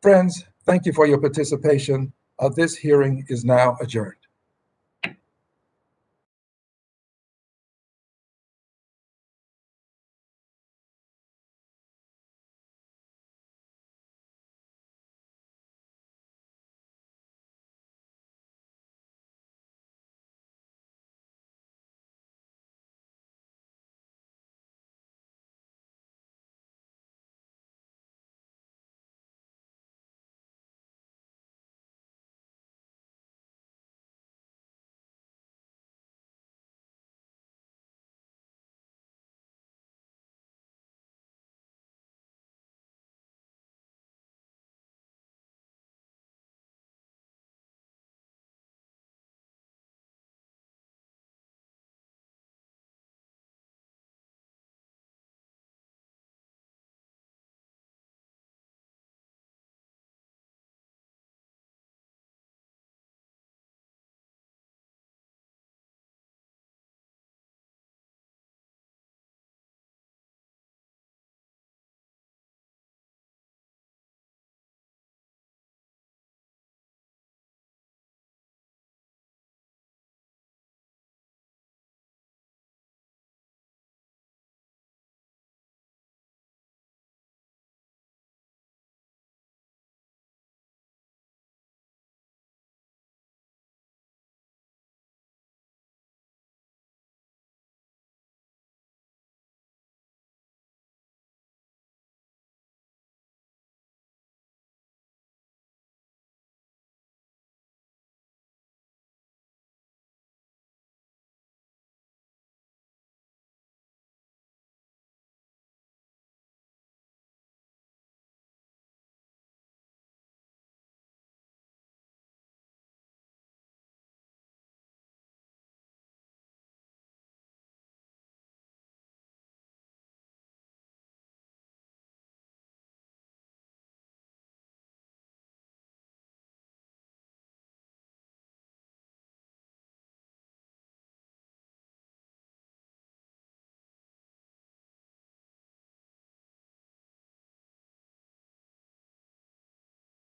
Friends, thank you for your participation. This hearing is now adjourned.